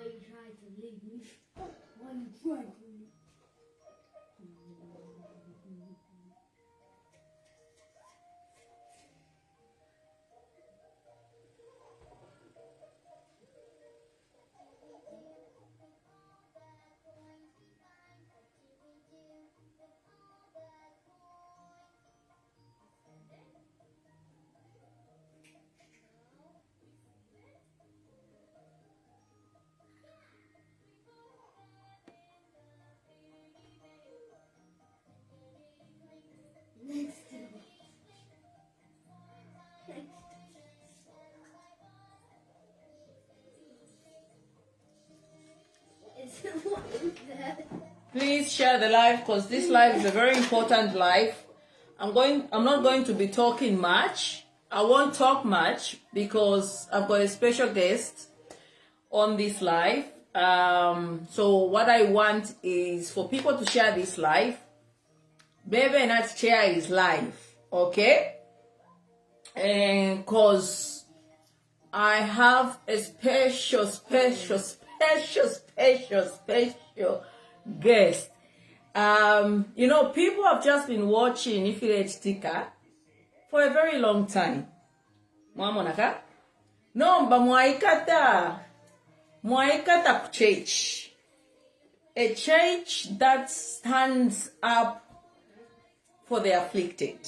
Why you try to leave me? Why you try to leave me? Next. What is that? Please share the live because this live is a very important live. I'm not going to be talking much. I won't talk much because I've got a special guest on this live. So what I want is for people to share this live. Baby not share his life, okay? And cause I have a special guest. You know, people have just been watching Ifile Tika for a very long time. Mwamonaka? No, mba mwaikata church. A church that stands up for the afflicted.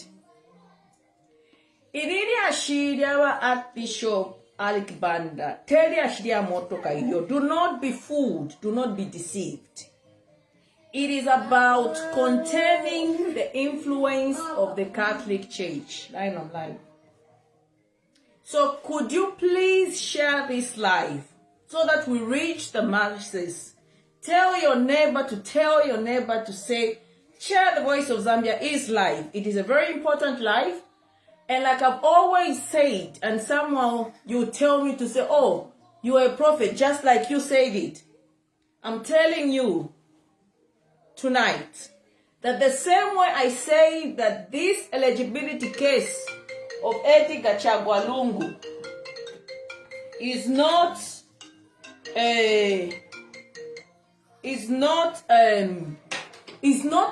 Iriri ashiria wa Archbishop Alik Banda. Teri ashiria moto kaiyo. Do not be fooled. Do not be deceived. It is about containing the influence of the Catholic Church. Line on line. So could you please share this live so that we reach the masses? Tell your neighbor to say, share the Voice of Zambia is live. It is a very important live. And like I've always said, and somehow you tell me to say, oh, you are a prophet, just like you said it. I'm telling you tonight that the same way I say that this eligibility case of Edgar Chagwa is not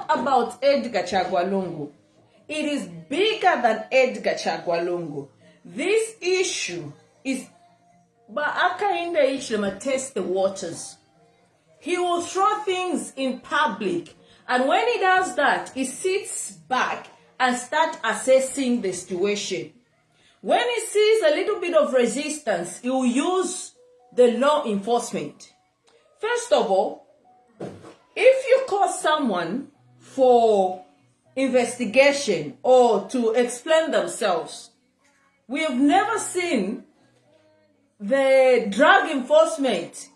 about Edgar Chagwa. It is bigger than Edgar Chagwa. This issue is test the waters. He will throw things in public, and when he does that, he sits back and starts assessing the situation. When he sees a little bit of resistance, he will use the law enforcement. First of all, if you call someone for investigation or to explain themselves, we have never seen the drug enforcement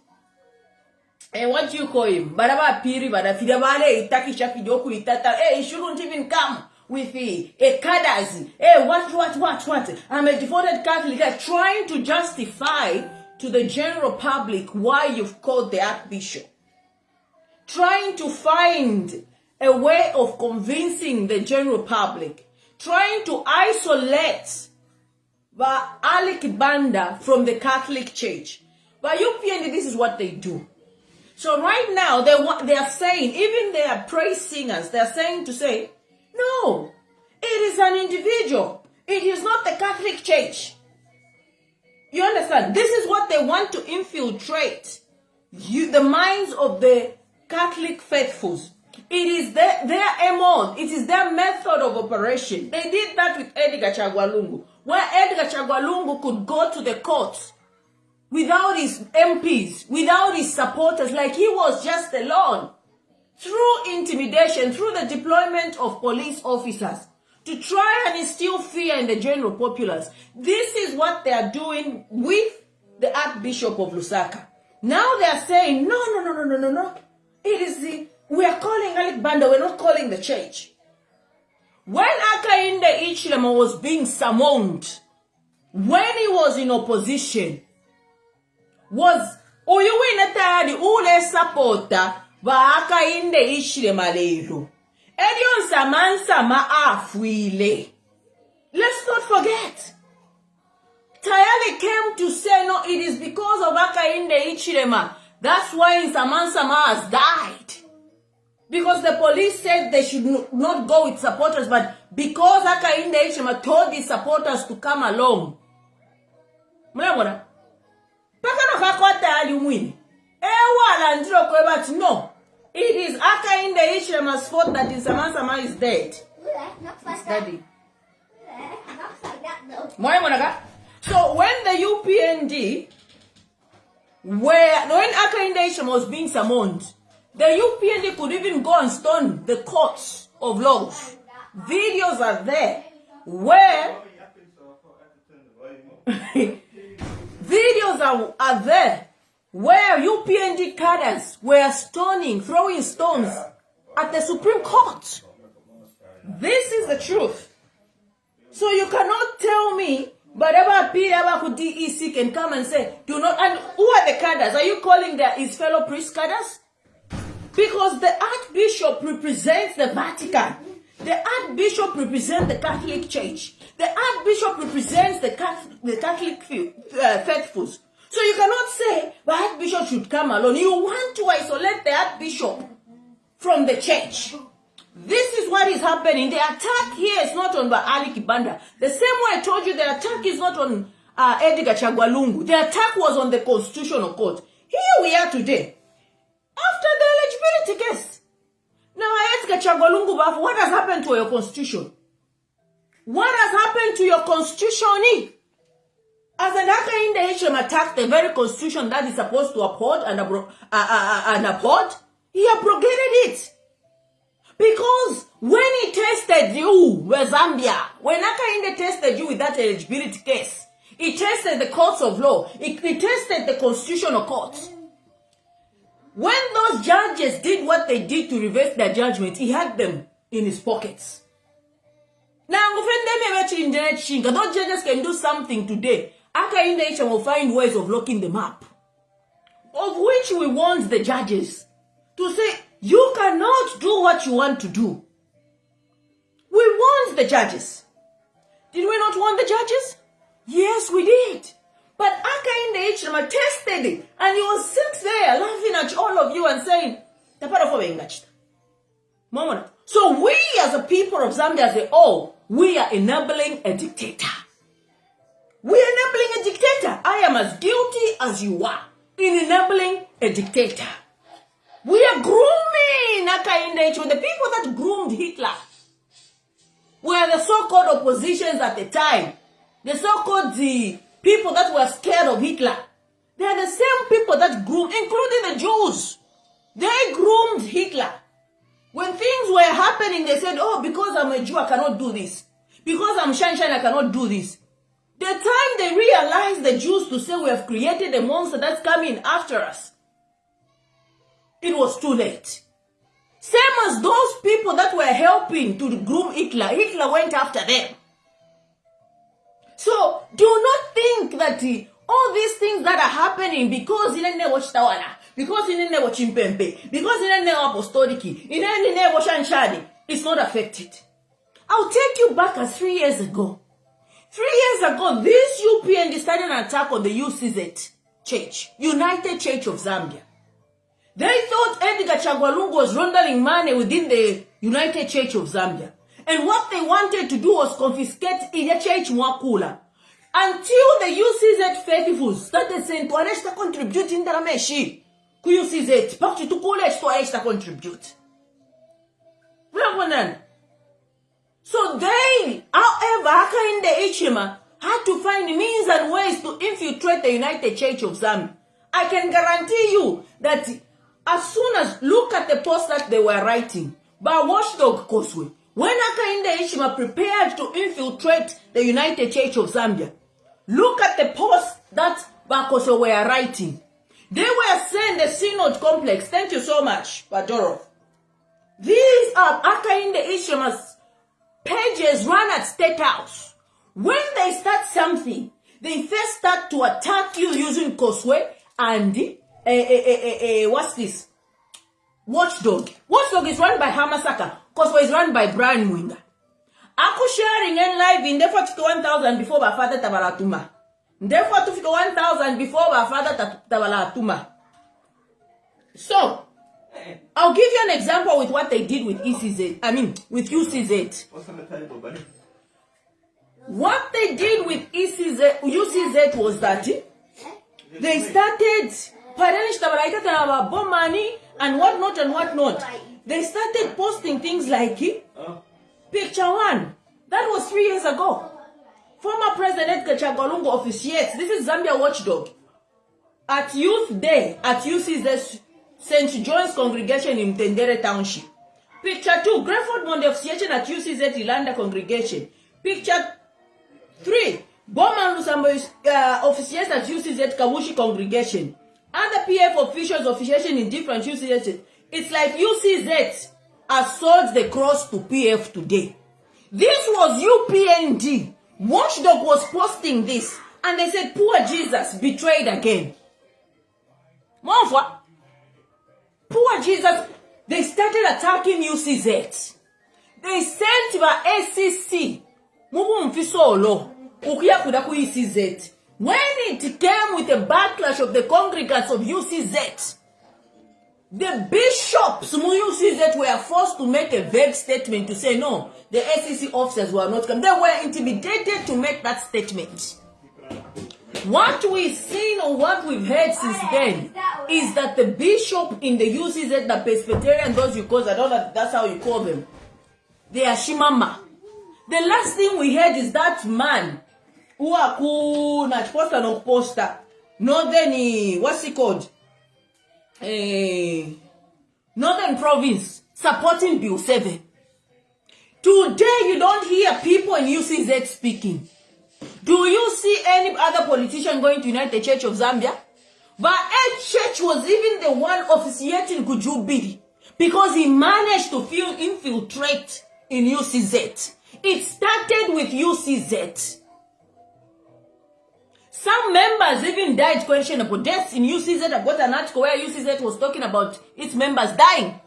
and what do you call him? He shouldn't even come with a cadazi. What? I'm a devoted Catholic, trying to justify to the general public why you've called the Archbishop. Trying to find a way of convincing the general public. Trying to isolate the Alik Banda from the Catholic Church. But UPN, this is what they do. So right now, they are saying, even their praise singers, they are saying to say, no, it is an individual. It is not the Catholic Church. You understand? This is what they want to infiltrate the minds of the Catholic faithfuls. It is their MO. It is their method of operation. They did that with Edgar Chagwa, where Edgar Chagwa could go to the courts without his MPs, without his supporters, like he was just alone. Through intimidation, through the deployment of police officers, to try and instill fear in the general populace. This is what they are doing with the Archbishop of Lusaka. Now they are saying, no. We are calling Alec Banda, we're not calling the church. When Hakainde Hichilema was being summoned, when he was in opposition, was Oyuwina Tayari ule supporter ba Hakainde Hichilema lelo. Edion Samansama afwile. Let's not forget. Tayali came to say, no, it is because of Hakainde Hichilema. That's why Samansama has died. Because the police said they should not go with supporters, but because Hakainde Hichilema told his supporters to come along. Mwana? Pakana kakota alimwini. Ewa landro kweba no. It is Hakainde Hichilema's fault that Samansama is dead. Daddy. So when the UPND, when Hakainde Hichilema was being summoned, the UPND could even go and stone the courts of laws. Videos are there where videos are there where UPND cadres were stoning, throwing stones at the Supreme Court. This is the truth. So you cannot tell me, but ever DEC can come and say, do not, and who are the cadres? Are you calling his fellow priest cadres? Because the Archbishop represents the Vatican. The Archbishop represents the Catholic Church. The Archbishop represents the Catholic faithfuls. So you cannot say the Archbishop should come alone. You want to isolate the Archbishop from the church. This is what is happening. The attack here is not on Alec Banda. The same way I told you, the attack is not on Edgar Chagwalungu. The attack was on the Constitutional Court. Here we are today. After the eligibility case. Now I ask Chagwalungu, what has happened to your constitution? What has happened to your constitution? As an Hakainde Hichilema attacked the very constitution that is supposed to uphold and uphold, he abrogated it. Because when he tested you with Zambia, when Hakainde tested you with that eligibility case, he tested the courts of law, he tested the constitutional courts. When those judges did what they did to reverse their judgment, he had them in his pockets. Now, those judges can do something today. Hakainde Hichilema will find ways of locking them up. Of which we want the judges to say, you cannot do what you want to do. We want the judges. Did we not want the judges? Yes, we did. But Hakainde Hichilema tested it, and he was sitting there laughing at all of you and saying, so we as a people of Zambia say, oh, we are enabling a dictator. We are enabling a dictator. I am as guilty as you are in enabling a dictator. We are grooming Hakainde Hichilema. The people that groomed Hitler were the so-called oppositions at the time. The so-called people that were scared of Hitler. They are the same people that groomed, including the Jews. They groomed Hitler. When things were happening, they said, oh, because I'm a Jew, I cannot do this. Because I'm Shan, I cannot do this. The time they realized, the Jews, to say we have created a monster that's coming after us, it was too late. Same as those people that were helping to groom Hitler. Hitler went after them. So, do not think that all these things that are happening because inene watch Tawana, because inene watch Impempe, because inene apostoliki, inene watch Anshani, it's not affected. I'll take you back as 3 years ago. 3 years ago, this UPN started an attack on the UCZ Church, United Church of Zambia. They thought Edgar Chagwalungu was laundering money within the United Church of Zambia. And what they wanted to do was confiscate in the church Mwakula. Until the UCZ faithfuls started saying, "Tuaresta contribute in the Rameshi. Ku UCZ, pakti tukule tuaresta contribute." So they, however, Hakainde Hichilema had to find means and ways to infiltrate the United Church of Zambia. I can guarantee you that as soon as, look at the post that they were writing, by Watchdog Koswe, when Hakainde Hichilema prepared to infiltrate the United Church of Zambia, look at the post that Bakoswe were writing. They were saying the Synod Complex. Thank you so much, Badorov. These are Hakainde Hichilema's pages run at State House. When they start something, they first start to attack you using Koswe and what's this? Watchdog. Watchdog is run by Hamasaka. Koswe is run by Brian Winger. Aku sharing in live in the 41,000 before my father Tabalatuma. Therefore, to 1,000 before my father Tabalatuma. So, I'll give you an example with what they did with ECZ. I mean, with UCZ. What they did with UCZ was that they started bomb money and whatnot. They started posting things like picture one. That was 3 years ago. Former President Kachagwalungu officiates. This is Zambia Watchdog. At Youth Day at UCZ St. John's Congregation in Tendere Township. Picture 2. Grefford Monde officiation at UCZ Ilanda Congregation. Picture 3. Bowman Lusambo officiates at UCZ Kabushi Congregation. Other PF officials officiation in different UCZ. It's like UCZ has sold the cross to PF today. This was UPND. Watchdog was posting this. And they said, poor Jesus betrayed again. Monfwa. Poor Jesus. They started attacking UCZ. They sent the SCC. Mubu mfisolo. Ukia kudaku UCZ. When it came with the backlash of the congregants of UCZ, the bishops of UCZ were forced to make a vague statement to say no, the SEC officers were not coming. They were intimidated to make that statement. What we've seen or what we've heard since then is that the bishop in the UCZ, the Presbyterian, those you call, I don't know, that's how you call them, they are Shimama. The last thing we heard is that man who are not poster no poster. Northern, what's it called? Northern Province supporting Bill 7. Today you don't hear people in UCZ speaking. Do you see any other politician going to United Church of Zambia? But Ed Church was even the one officiating Kujubiri because he managed to infiltrate in UCZ. It started with UCZ. Some members even died questionable deaths in UCZ. I got an article where UCZ was talking about its members dying.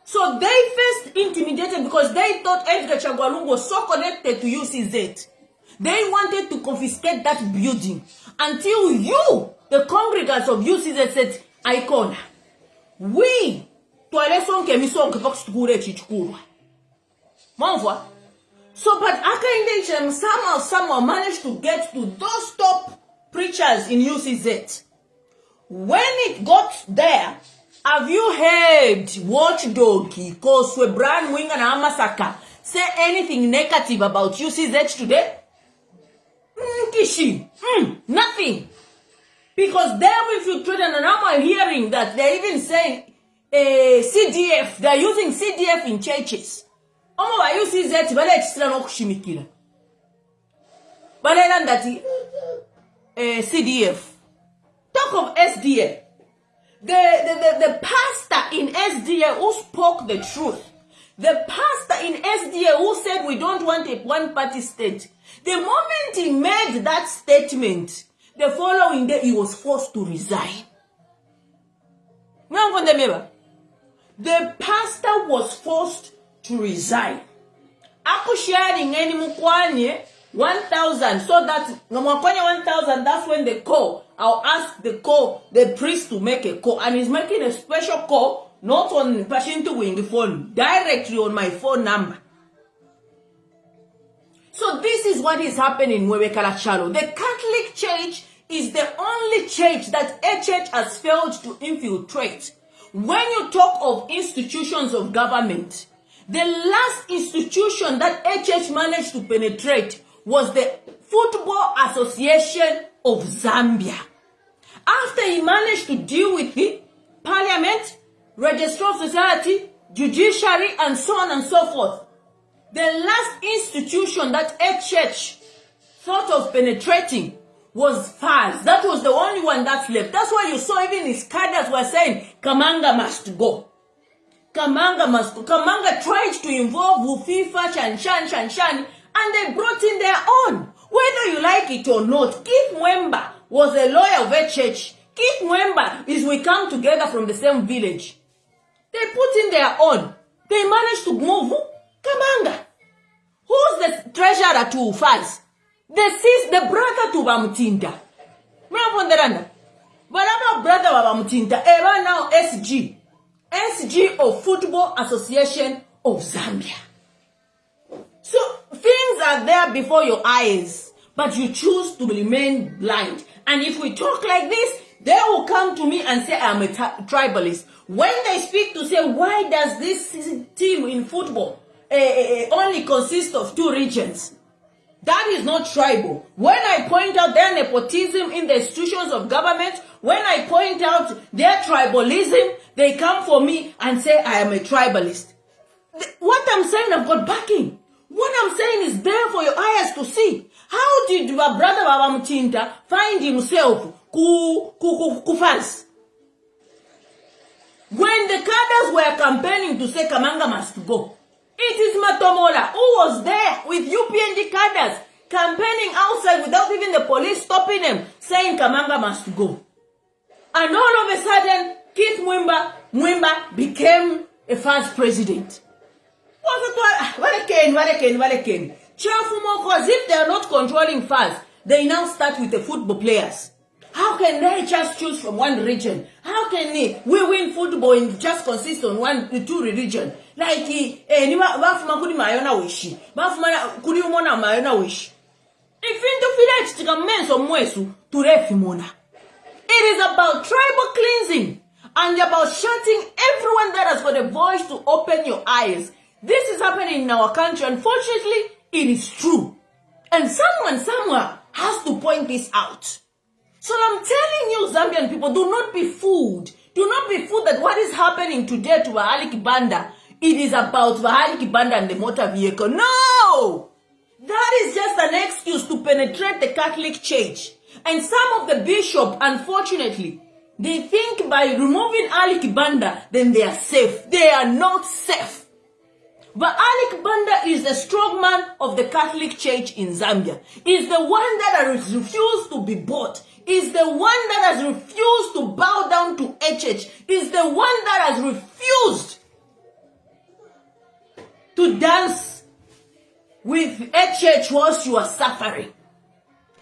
So they first intimidated because they thought Edgar Chagwalungu was so connected to UCZ. They wanted to confiscate that building until you, the congregants of UCZ, said, Icon, we, so, but Hakainde Hichilema somehow managed to get to those top preachers in UCZ. When it got there, have you heard Watchdog, Koswe, Brian Winger, and Hamasaka say anything negative about UCZ today? Kishi. Nothing. Because they're infiltrated, and I'm hearing that they're even saying CDF. They're using CDF in churches. Omo wa UCZ bale ekisira n'okushimikira. Bale landati CDF. Talk of SDA. The pastor in SDA who spoke the truth. The pastor in SDA who said we don't want a one-party state. The moment he made that statement, the following day he was forced to resign. The pastor was forced to resign. Aku sharing any mukwanye 1,000, so that ngamukwanye 1,000, that's when they call. I'll ask the priest to make a call, and he's making a special call, not on Pashinto Wing phone, directly on my phone number. So this is what is happening in Webekalachalo. The Catholic Church is the only church that a church has failed to infiltrate. When you talk of institutions of government, the last institution that a church managed to penetrate was the Food Football Association of Zambia. After he managed to deal with the parliament, registrar of society, judiciary, and so on and so forth, the last institution that HH thought of penetrating was FAS. That was the only one that's left. That's why you saw even his cadres were saying, Kamanga must go. Kamanga must go. Kamanga tried to involve FIFA, Shan, and they brought in their own. Whether you like it or not, Keith Mwemba was a lawyer of HH. Keith Mwemba is we come together from the same village. They put in their own. They managed to move Kamanga. Who's the treasurer to FAS? The brother to Bamutinda. Mwaponderanda. Balaba brother wa Bamutinda. Eba now SG of Football Association of Zambia. So things are there before your eyes, but you choose to remain blind. And if we talk like this, they will come to me and say I'm a tribalist. When they speak to say, why does this team in football only consist of 2 regions? That is not tribal. When I point out their nepotism in the institutions of government, when I point out their tribalism, they come for me and say I am a tribalist. What I'm saying, I've got backing. What I'm saying is there for your eyes to see. How did your brother Baba Mutinda find himself kufans? When the cadres were campaigning to say Kamanga must go, it is Matomola who was there with UPND cadres campaigning outside without even the police stopping them, saying Kamanga must go. And all of a sudden, Keith Mwemba became a first president. As if they are not controlling FAS, they now start with the football players. How can they just choose from one region? How can we win football and just consist on 2 religions? Like it is about tribal cleansing and about shutting everyone that has got a voice to open your eyes. This is happening in our country. Unfortunately, it is true. And someone somewhere has to point this out. So I'm telling you, Zambian people, do not be fooled. Do not be fooled that what is happening today to Vahali Kibanda, it is about Vahali Kibanda and the motor vehicle. No! That is just an excuse to penetrate the Catholic Church. And some of the bishops, unfortunately, they think by removing Ali Kibanda, then they are safe. They are not safe. But Ali Kibanda is the strongman of the Catholic Church in Zambia. Is the one that has refused to be bought. Is the one that has refused to bow down to HH. Is the one that has refused to dance with HH whilst you are suffering.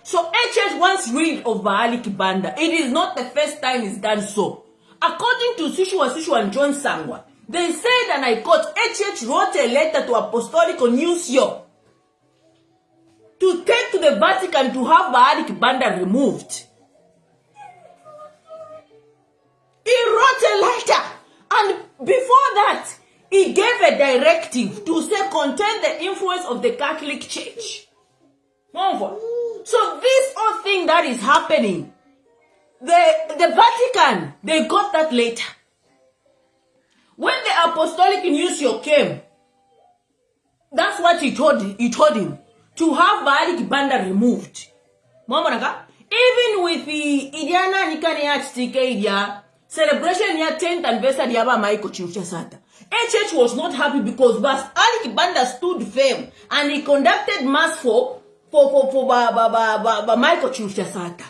So HH wants rid of Bahali Kibanda. It is not the first time it's done so. According to Sishu and John Sangwa, they said, and I quote, HH wrote a letter to Apostolic Nuncio to take to the Vatican to have Bahali Kibanda removed. He wrote a letter, and before that, he gave a directive to say contain the influence of the Catholic Church. So this whole thing that is happening, the Vatican, they got that later. When the Apostolic Nuncio came, that's what he told him, to have Bahali Kibanda removed. Even with the Idiana Nikani Idia celebration year 10th anniversary Yaba Maiko Chimchasata, HH was not happy because Bahali Kibanda stood firm and he conducted mass for Michael Chimchasata.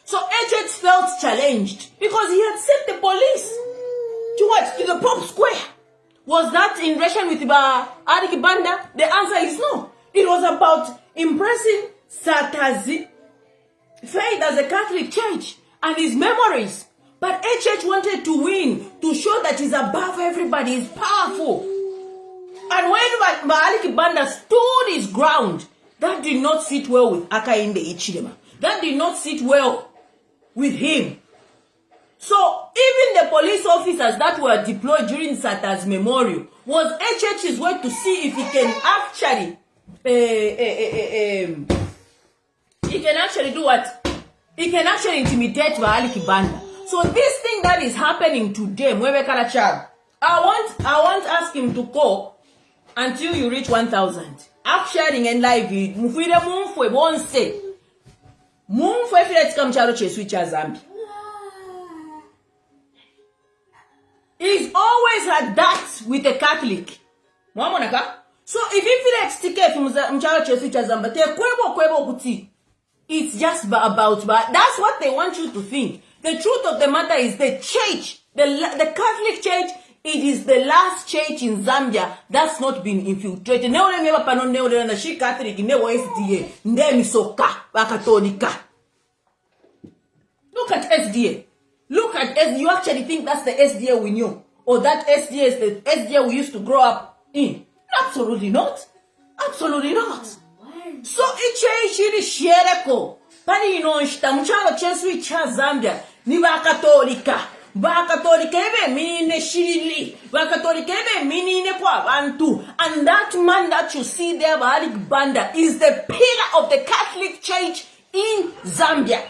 So HH felt challenged because he had sent the police to what? To the Pope Square. Was that in relation with Bahali Kibanda? The answer is no. It was about impressing Sata's faith as a Catholic Church and his memories. But HH wanted to win, to show that he's above everybody, he's powerful. And when Bahali Kibanda stood his ground, that did not sit well with Akainde Ichilema. That did not sit well with him. So even the police officers that were deployed during Sata's memorial was HH's way to see if he can actually he can actually do what? He can actually intimidate Bahali Kibanda. So this thing that is happening today, Mwewe Kalachab, I want ask him to call until you reach 1,000. App sharing and live. Mufire mumfwe bonse. Mumfwe file tika mcharo chesu cha Zambia. He's always had that with a Catholic. Mwamonaka? So if you feel like stick mcharo chesu cha Zambia, te kwebo kuti. It's just about, that's what they want you to think. The truth of the matter is the church, the Catholic Church, it is the last church in Zambia that's not been infiltrated. Look at SDA. Look at SDA. You actually think that's the SDA we knew? Or that SDA is the SDA we used to grow up in? Absolutely not. Absolutely not. So ichi shereko pani inonshita mchalo chesu cha Zambia ni bakatolika ebe minine shirili bakatolika ebe minine kwa bantu, and that man that you see there, Bahali Banda, is the pillar of the Catholic Church in Zambia.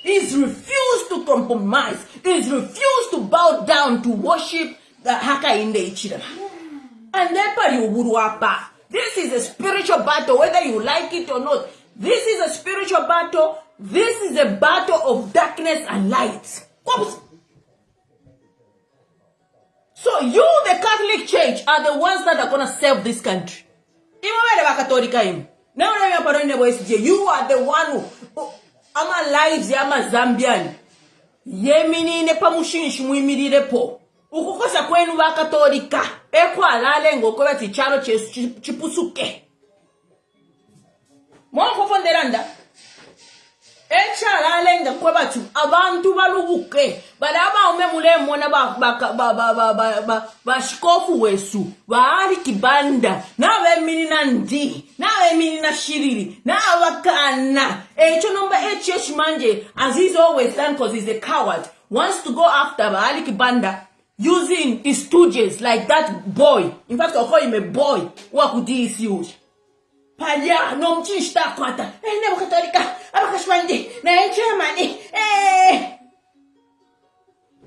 He's refused to compromise. He's refused to bow down to worship the Haka in the Ichirama. And then this is a spiritual battle, whether you like it or not. This is a spiritual battle. This is a battle of darkness and light. So you, the Catholic Church, are the ones that are going to save this country. You are the one who, ama lives ama Zambian. Yemini ne pamushinshi muimirire po. Ukukosa kwenu bakatolika. Ekwa alale ngokoba tichalo chipusuke. Mwanko fonderanda. Echa alale ngokoba tu abantu balubuke. Badaba umemule mwana bashikofu wesu. Bahali Kibanda. Nawe minina ndi. Nawe minina shiriri. Nawe wakana. Echo number HS manje, as he's always done because he's a coward, wants to go after Bahali Kibanda using his stooges like that boy. In fact, I'll call him a boy. What could he use? Paya, no mchishta kwata. Nebo katolika. Abakashwande. Na Germany.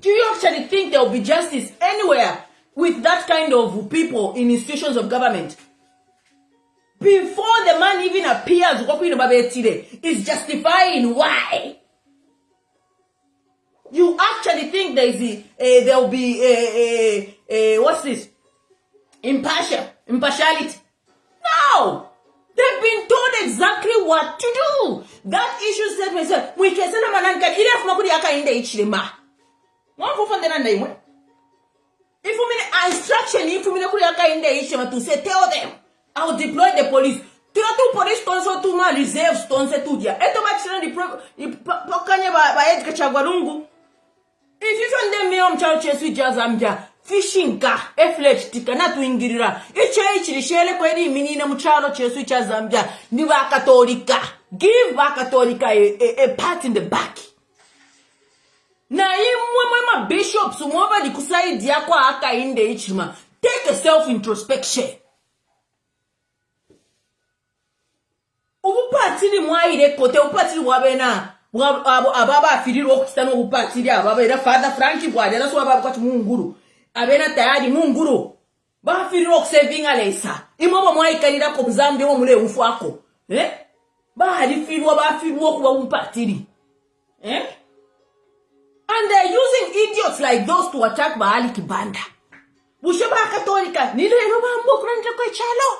Do you actually think there will be justice anywhere with that kind of people in institutions of government? Before the man even appears, is justifying why. You actually think there will be what's this? Impartiality? No! They've been told exactly what to do. That issue said myself, we can send a man and if you mean instruction, if you mean to say, tell them, I'll deploy the police. Tu police tonso tu ma reserves tonse tu dia. Eto ba chira di pokanya ba edka chagwarungu. If you find them me mchache su Zambia fishing ka eflet tika na tuingirira. Ichi rishele kweli minina mchalo chesu cha Zambia ni ba katolika. Give ba katolika a pat in the back. Na imwe bishops umwaba di kusaidia kwa aka inde ichima. Take a self introspection. Ubupatiri mwaire kote ubupatiri wabena ababa afiriro okutano ubupatiri ababa era Father Frankie bwade naso ababa kwati munguru abena tayari munguru bafiriro okusevinga lesa imobo mwaikalira ko Zambia wo mule ufu ako bahali firwa bafirwo kuba ubupatiri and they're using idiots like those to attack Bahali Kibanda. Busheba Katolika nilero bambo kuranja kwa chalo.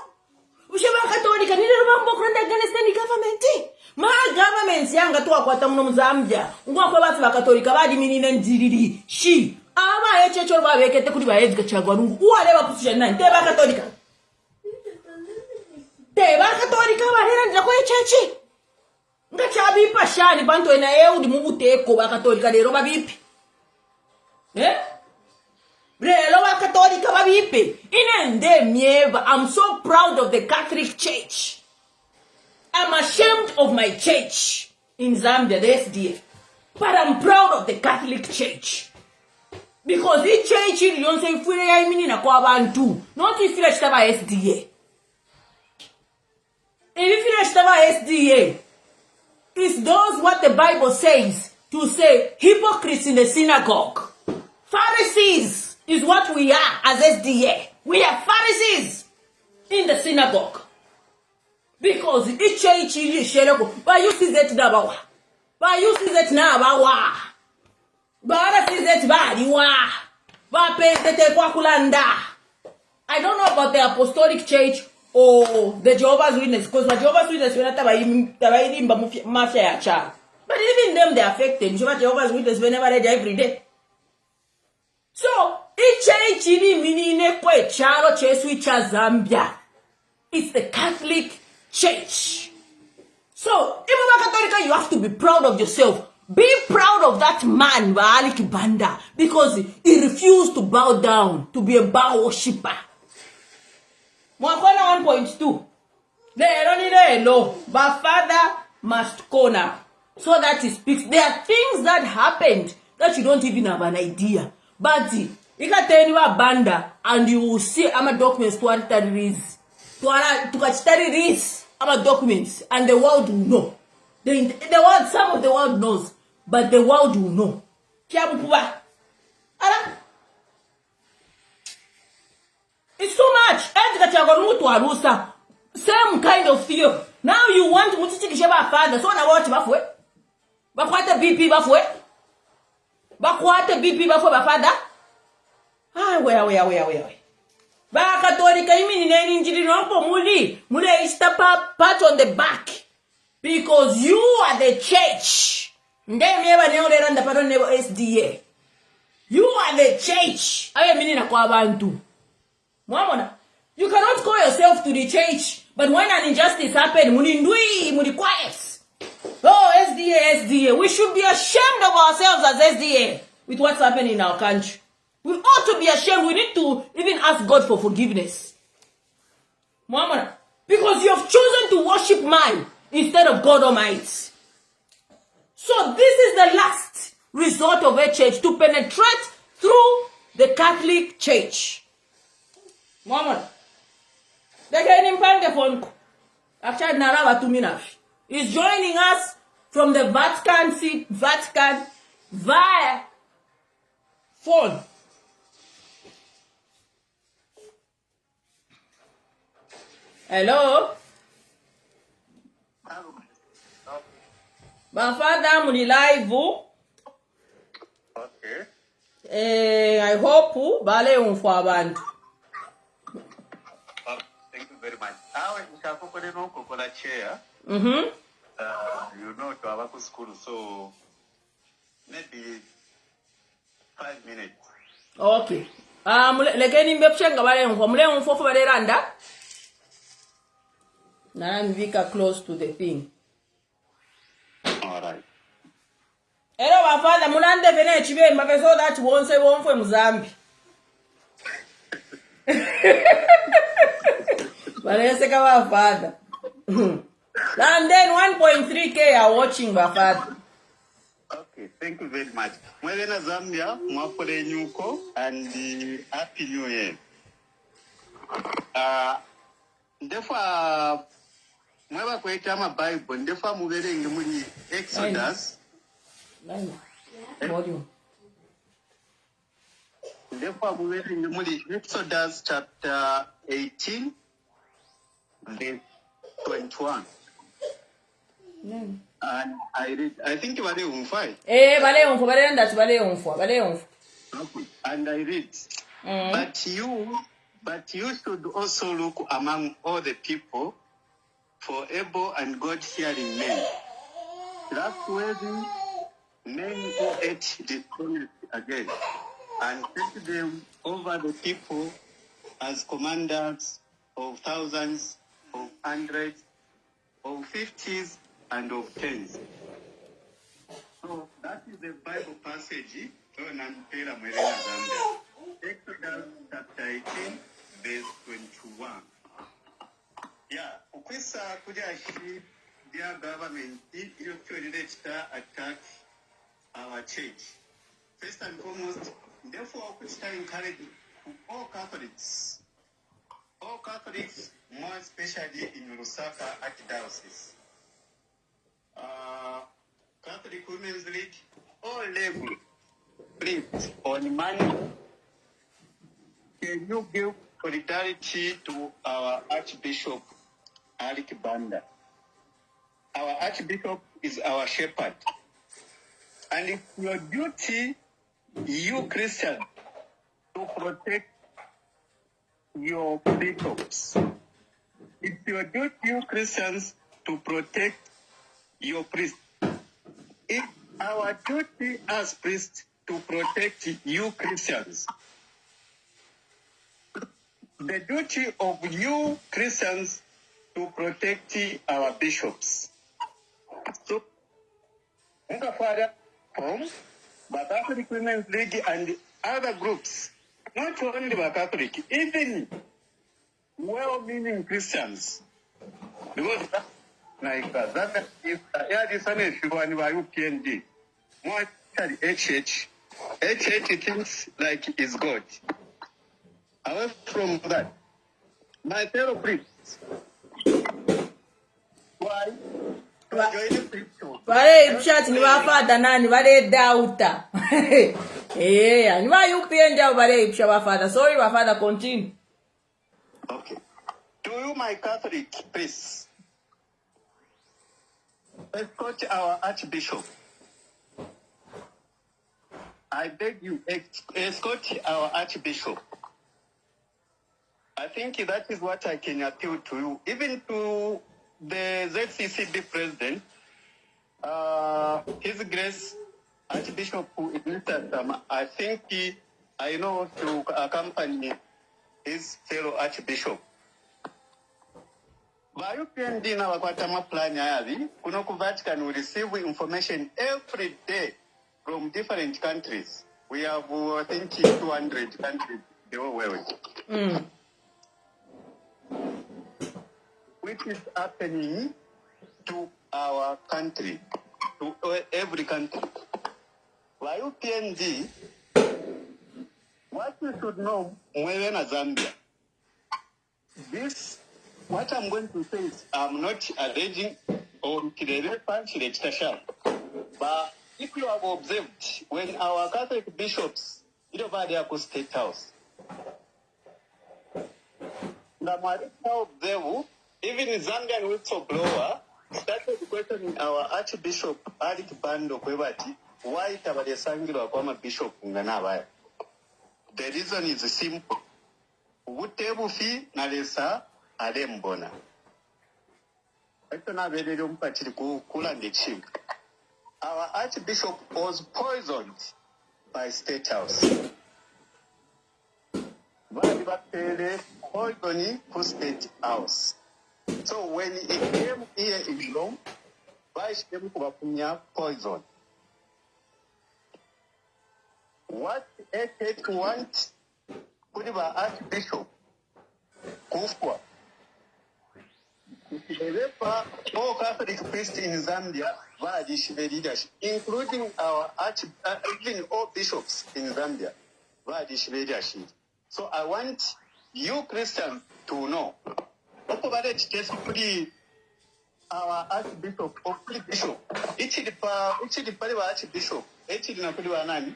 Busheba Katolika nilero bambo kuranja against the government. Ma government yanga to akwata muno Zambia. Ngwa kwa batu bakatolika badi minina ndiriri. Shi aba echecho babekete kuri bahedga chagwa rungu. Uwale bapusha nani te bakatolika. Te bakatolika bahera ndako echechi. Ngachabi pashani bantu ena eudi mubuteko bakatolika lero babipi. Lero bakatolika babipi. Inende mieva. I'm so proud of the Catholic Church. I'm ashamed of my church in Zambia, the SDA. But I'm proud of the Catholic Church. Because this church in don't say free I mean na kwa bantu. Not if you staba SDA. If you staba SDA, it is those what the Bible says to say hypocrites in the synagogue. Pharisees is what we are as SDA. We are Pharisees in the synagogue. Because each is sheleko. But you see that now. But you see that now. But you see that bad. I don't know about the Apostolic Church or the Jehovah's Witness, because the Jehovah's Witness mafia child. But even them, they are affected. Jehovah's Witness whenever they die every day. So, each Zambia. It's the Catholic Church. So, you have to be proud of yourself. Be proud of that man, Baalik Banda, because he refused to bow down, to be a Baal worshipper. Mwakona 1.2. They don't know, but Father must corner so that he speaks. There are things that happened that you don't even have an idea. But you can tell you a banda and you will see our documents to reads. To study this our documents and the world will know. The world, some of the world knows, but the world will know. It's too much. Same kind of fear. Now you want to mutitikisheba father. So na watch bafwe. Bakwate BP bafwe. Bakwate BP bafwe ba father. Ah, where. Bakatolika imini neni njiri nompo muli Easter pat on the back. Because you are the church. Ndemyeba neolera ndaparo nebo SDA. You are the church. Aye mini na kwa abantu. Mwamona. You cannot call yourself to the church, but when an injustice happened, muni quiet. Oh, SDA. We should be ashamed of ourselves as SDA with what's happening in our country. We ought to be ashamed. We need to even ask God for forgiveness. Mwamona. Because you have chosen to worship man instead of God Almighty. So this is the last resort of a church to penetrate through the Catholic Church. Mwamona. Is joining us from the Vatican via phone. Hello? Bafada muni live. Okay. I hope bale unfo abantu. Thank you very much. Chair. You know, to our school, so maybe 5 minutes. Okay. Lekeni mbepshenga bale unfo mule unfo bale randa. Nan vika close to the thing. All right. Hello, my father. Mulande vene chibe mbakezo that won't say one for Mozambique. But I say, my father. And then 1.3K are watching my father. Okay, thank you very much. Mwelena Zambia, mwapole nyuko, and Happy New Year. Therefore, mwaba kweta ma Bible, therefore mubere muri Exodus. Therefore mubere muri Exodus chapter 18, verse 21. And I think you are on 5. Bale unfo. Okay. And I read, but you should also look among all the people for able and God-fearing men, trustworthy men who ate dishonest again, and set them over the people as commanders of thousands, of hundreds, of fifties, and of tens. So that is the Bible passage. Exodus chapter 18, verse 21. Yeah, ukwesa kujashi their government you attack our church. First and foremost, therefore, we encourage all Catholics, more especially in Lusaka Archdiocese. Catholic Women's League, or label, please, on money, can you give solidarity to our Archbishop Alec Banda? Our Archbishop is our shepherd. And it's your duty, you Christians, to protect your bishops. It's your duty, you Christians, to protect your priests. It's our duty as priests to protect you Christians. The duty of you Christians to protect our bishops. So, Father, from the Catholic Women's League and other groups, not only the Catholic, even well-meaning Christians, because like that is this one is one by UPND, more HH thinks like is God. Away from that, my fellow priests, why? Vale ipshat ni wafada nani vale dauta. Yeah, ni wa yupienja vale ipsha wafada. Sorry wafada, continue. Okay. To you, my Catholic priests, escort our Archbishop. I beg you, escort our Archbishop. I think that is what I can appeal to you. Even to the ZCCB president, His Grace Archbishop Mr. I think I know to accompany his fellow Archbishop. By UPND na wakwatama plan yali, kuno ku Vatican we receive information every day from different countries. We have, I think, 200 countries the whole world. Which is happening to our country, to every country. By UPND, what you should know, Mwewe na Zambia, this, what I'm going to say is, I'm not alleging or but if you have observed, when our Catholic bishops, over there to State House, the Marita observe, even Zambian whistleblower started questioning our Archbishop Alec Banda Kwebati, why Tabadesangiro Akoma Bishop Nganabaya. The reason is simple. Utebu fi nalesa alembona. Our Archbishop was poisoned by State House. Poisoning to State House. So when it came here in Rome, Vice President poison. What it want? Could have Archbishop Kufwa. All Catholic priests in Zambia, leadership, including our even all bishops in Zambia, leadership. So I want you Christians to know. Our Archbishop or Bishop, each the Archbishop, each the Nakuliwanani,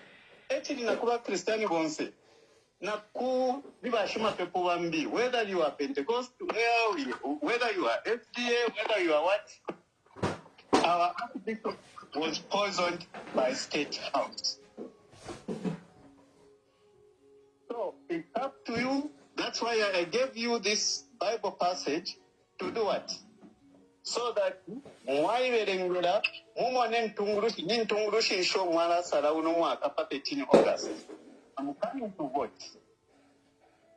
each the Nakuba Christian Bonse. Naku Bibashima people wambi, whether you are Pentecostal, whether you are FDA, whether you are what, our Archbishop was poisoned by State House. So it's up to you. That's why I gave you this Bible passage to do what? So that why Verengula, Mumanen Tungurushi, Nintungurushi, show Mala Sarauno, Kapapet in August. I'm coming to vote.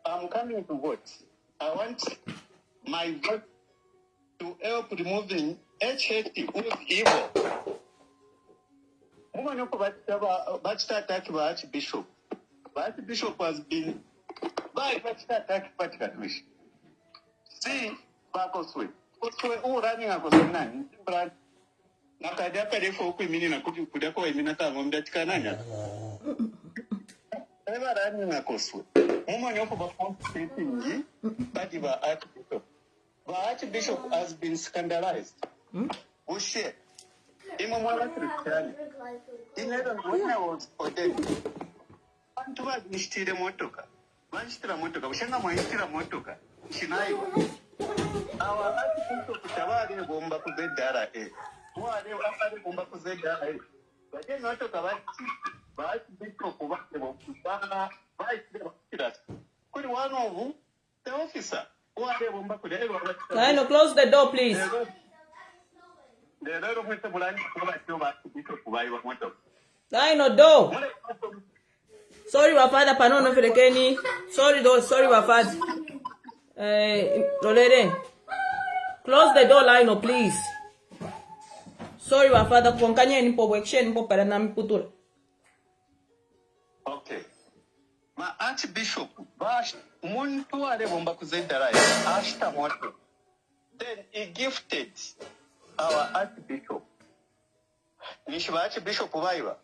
I want my vote to help removing HHT, who is evil. Woman attack by Archbishop. Archbishop has been by attack Vatican. See, Bakoswe. Koswe, who running a Kosanan, Brad Nakadaka for women and Kudako in Minaka on that Canania. Never running a Koswe. Woman of a stating, but you are Archbishop. The Archbishop has been scandalized. Who share? Imwe mw'abakristiani. Inero when I was ordained. Bantu bagishitire motoka. Banshitira motoka. Bushanga mwayitira motoka. Shinayiwa. Awa ati kutabale bomba kuzedara Wale wafale bomba kuzedara Baje motoka bati biko kubate bokubanga bati kuri one of the officer. Wale bomba kudele Lionel, close the door, please. Lionel, door. Sorry, Wafada, panono ferekeni. Sorry, Wafada. Lolere. Close the door, Lionel, please. Sorry, Wafada, kuonganya nipo wekshe nipo para nami putura. Okay. Ma Archbishop, bash muntu ale bomba kuzendara ashta moto. Then he gifted our Archbishop. Nishiba Archbishop baiba.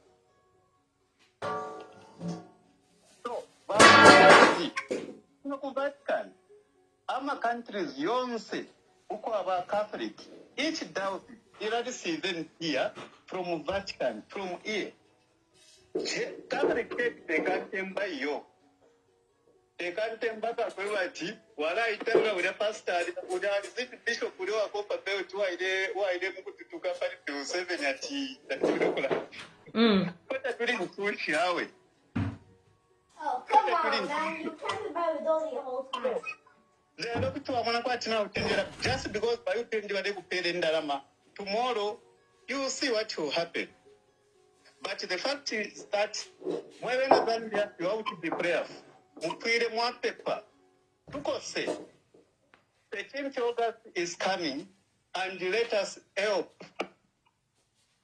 So, Vatican, ama countries yonse, uko aba Catholic, each diocese, iradi season here from Vatican, from here. Catholic Church, they can't temba yo. They can't temba kakwewati, wala itanga uda pastor, uda visit bishop uda wakopa peo tu waide mkututuka pali to 7 ati, kula. Kota tuli mkushi hawe. Oh, come on, man. You can't buy with those the whole time. Just because by you tomorrow you will see what will happen. But the fact is that when you have to be prayerful. Mpire mwa paper. Tuko say the 10th August is coming and let us help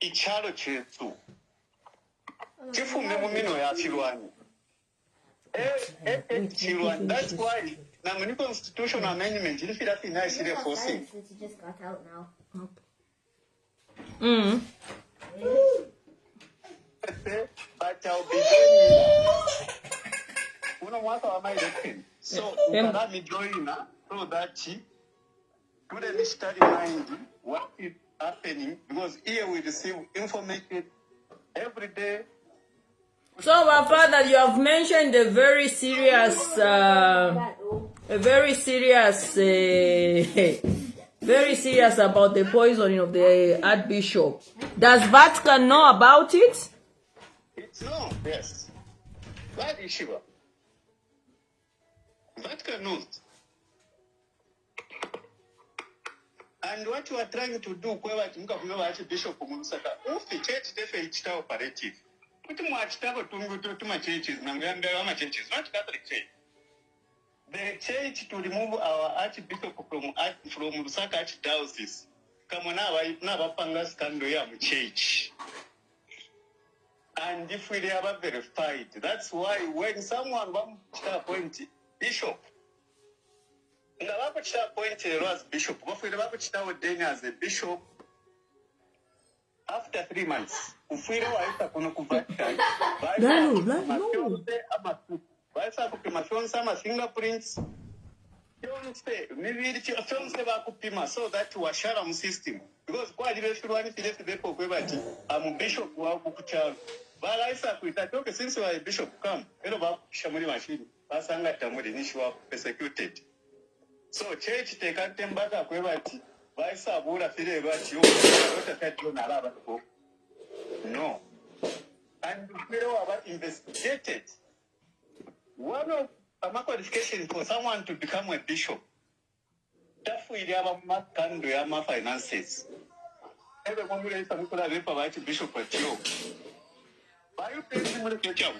ichalo chetu. Chifume mumino ya chilwani. That's why now when constitutional amendment, you feel that in nice forcing. It just got out now. But I'll be doing so you cannot be joining so that couldn't study mind what is happening because here we receive information every day. So, our father, you have mentioned a very serious, very serious about the poisoning of the Archbishop. Does Vatican know about it? It's no, yes. That is Shiva. Vatican knows. And what you are trying to do, Archbishop Mumusaka, if the church definitely operative. The church to remove our Archbishop from Lusaka Archdiocese. Come on now, Pangas can do church. And if we have verified, that's why when someone wants to appoint bishop, as bishop, as a bishop, after 3 months, fingerprints, maybe so that to a sharam system. Because quite I'm a bishop but I said, since you are a bishop, come, Shamuri machine, persecuted. So church take a tembaka kwebati. No. And we have investigated. One of my qualifications for someone to become a bishop, that we have my finances. Every one will have a bishop at you. Why you pay him with your job?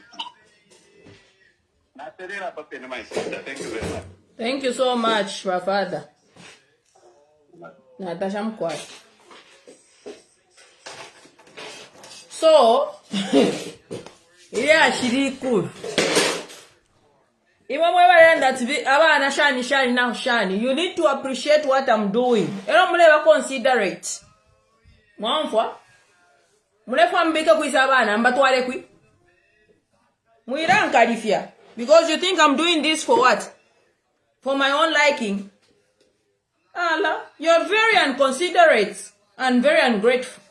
Thank you very much. Thank you so much, my father. Natasha Mkwai. So, yeah, she cool. Even when that shani now shani, you need to appreciate what I'm doing. You don't never consider it. Mwanfwa. Mulefa mbika kuisabana mbatwale kwi. Muiranka difia. Because you think I'm doing this for what? For my own liking. Allah, you're very inconsiderate and very ungrateful.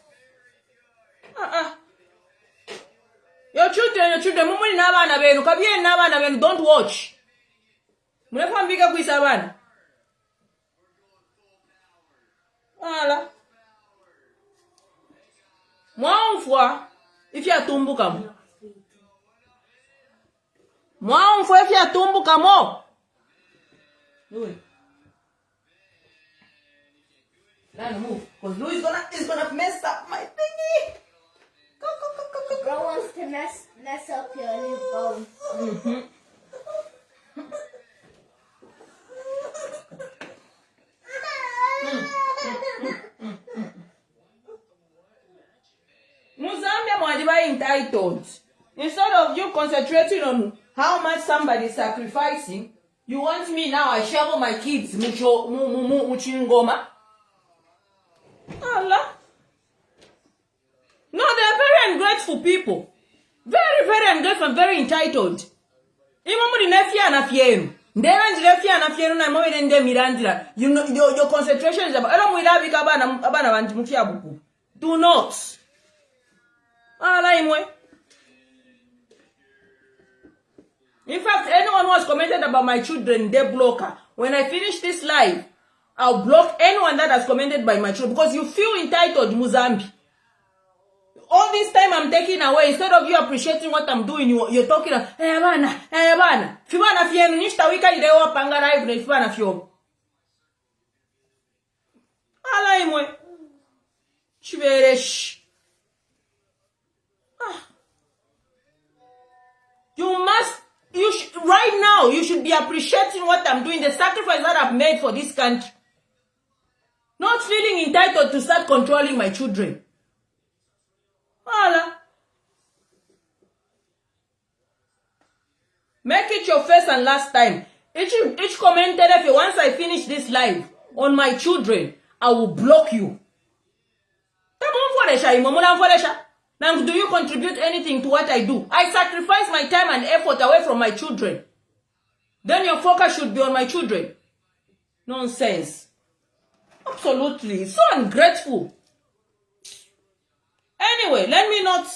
Your children, mumuli n'abaana benu, kabiye n'abaana benu, don't watch. Mulefa mbika kwisa abana. Voilà. Moi, une fois, il fait tumbuka mo. Moi, une fois, il fait tumbuka mo. Oui. Now move, because Lou is gonna mess up my thingy. Go. Bro wants to mess up your new phone. Mm-hmm. Muzambia mwadiba entitled. Instead of you concentrating on how much somebody is sacrificing, you want me now I shovel my kids muchingoma. Allah. No, they are very ungrateful people. Very, very ungrateful and very entitled. Imamuri nefia na fienu. Ndera njirefia na fienu na mwe nende mirandira. You know, your concentration is about. Ela mwirabika abana bantu mufia buku. Do not. Imwe. In fact, anyone who has commented about my children, they block her. When I finish this live, I'll block anyone that has commented by my children because you feel entitled, Muzambi. All this time I'm taking away, instead of you appreciating what I'm doing, you're talking, hey, bana. Fibana fienu, nishta wika idewa panga live na fibana fiobo. Imwe. Chiveresh. Right now, you should be appreciating what I'm doing, the sacrifice that I've made for this country. Not feeling entitled to start controlling my children. Voila. Make it your first and last time. Each commenter, if once I finish this live on my children, I will block you. Now, do you contribute anything to what I do? I sacrifice my time and effort away from my children. Then your focus should be on my children. Nonsense. Absolutely. So ungrateful. Anyway, let me not...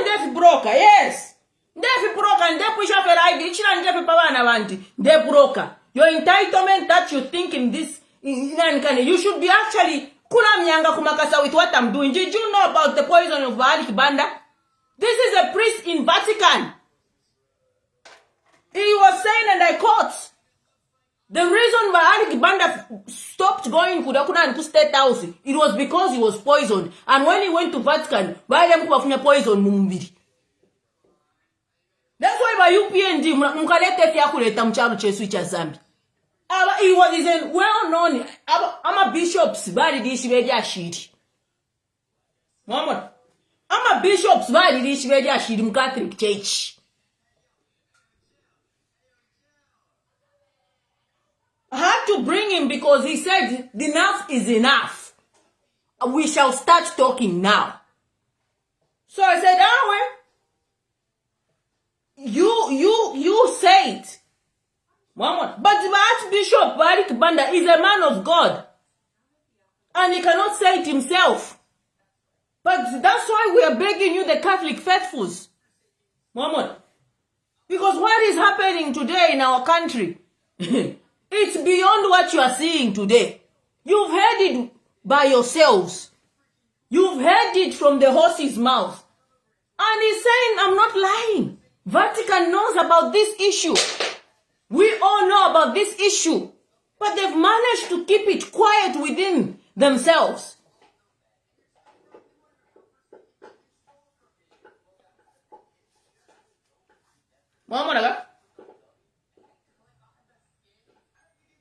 Ndefi broker, yes. Ndefi broker, ndefi push off a live. Ichina ndefi pawa na wanti. Ndefi broker. Your entitlement that you think in this... You should be actually... Kula mianga kumakasa with what I'm doing. Did you know about the poison of Vatican Banda? This is a priest in Vatican. He was saying, and I quote, the reason why Banda stopped going Kudakuna and to State House, it was because he was poisoned. And when he went to Vatican, why them poison mumbiri? That's why by UPND, mkalete fiakuleta mcharu chesu cha Zambi. He was well known. I'm a bishop's body dish media sheet. Mama, I'm a bishop's body dish media sheet in Catholic Church. I had to bring him because he said enough is enough. We shall start talking now. So I said, you say it. Mama, but the Archbishop Barik Banda is a man of God. And he cannot say it himself. But that's why we are begging you, the Catholic faithfuls. Mama, because what is happening today in our country, it's beyond what you are seeing today. You've heard it by yourselves. You've heard it from the horse's mouth. And he's saying, I'm not lying. Vatican knows about this issue. We all know about this issue, but they've managed to keep it quiet within themselves.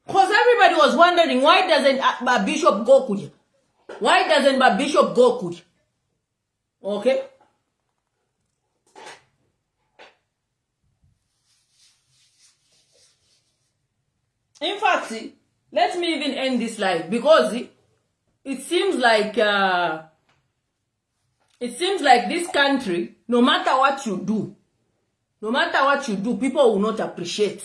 Because everybody was wondering, why doesn't a bishop go Kuria? Why doesn't a bishop go Kuria? Okay? In fact, let me even end this live because it seems like this country, no matter what you do, people will not appreciate.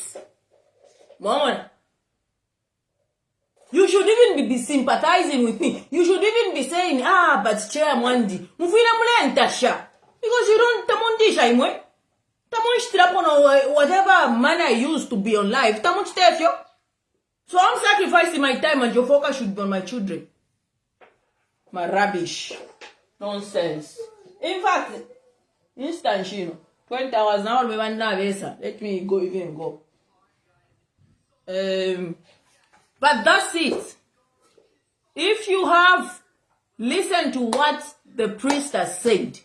You should even be sympathizing with me. You should even be saying saying, but Chair Mwandi, Mufina Mulentasha. Because you don't tamundisha imwe. Tamunch whatever manner I used to be on live. Tamunch tefyo. So I'm sacrificing my time and your focus should be on my children. My rubbish. Nonsense. In fact, instant, 20 hours now, let me go even go. But that's it. If you have listened to what the priest has said,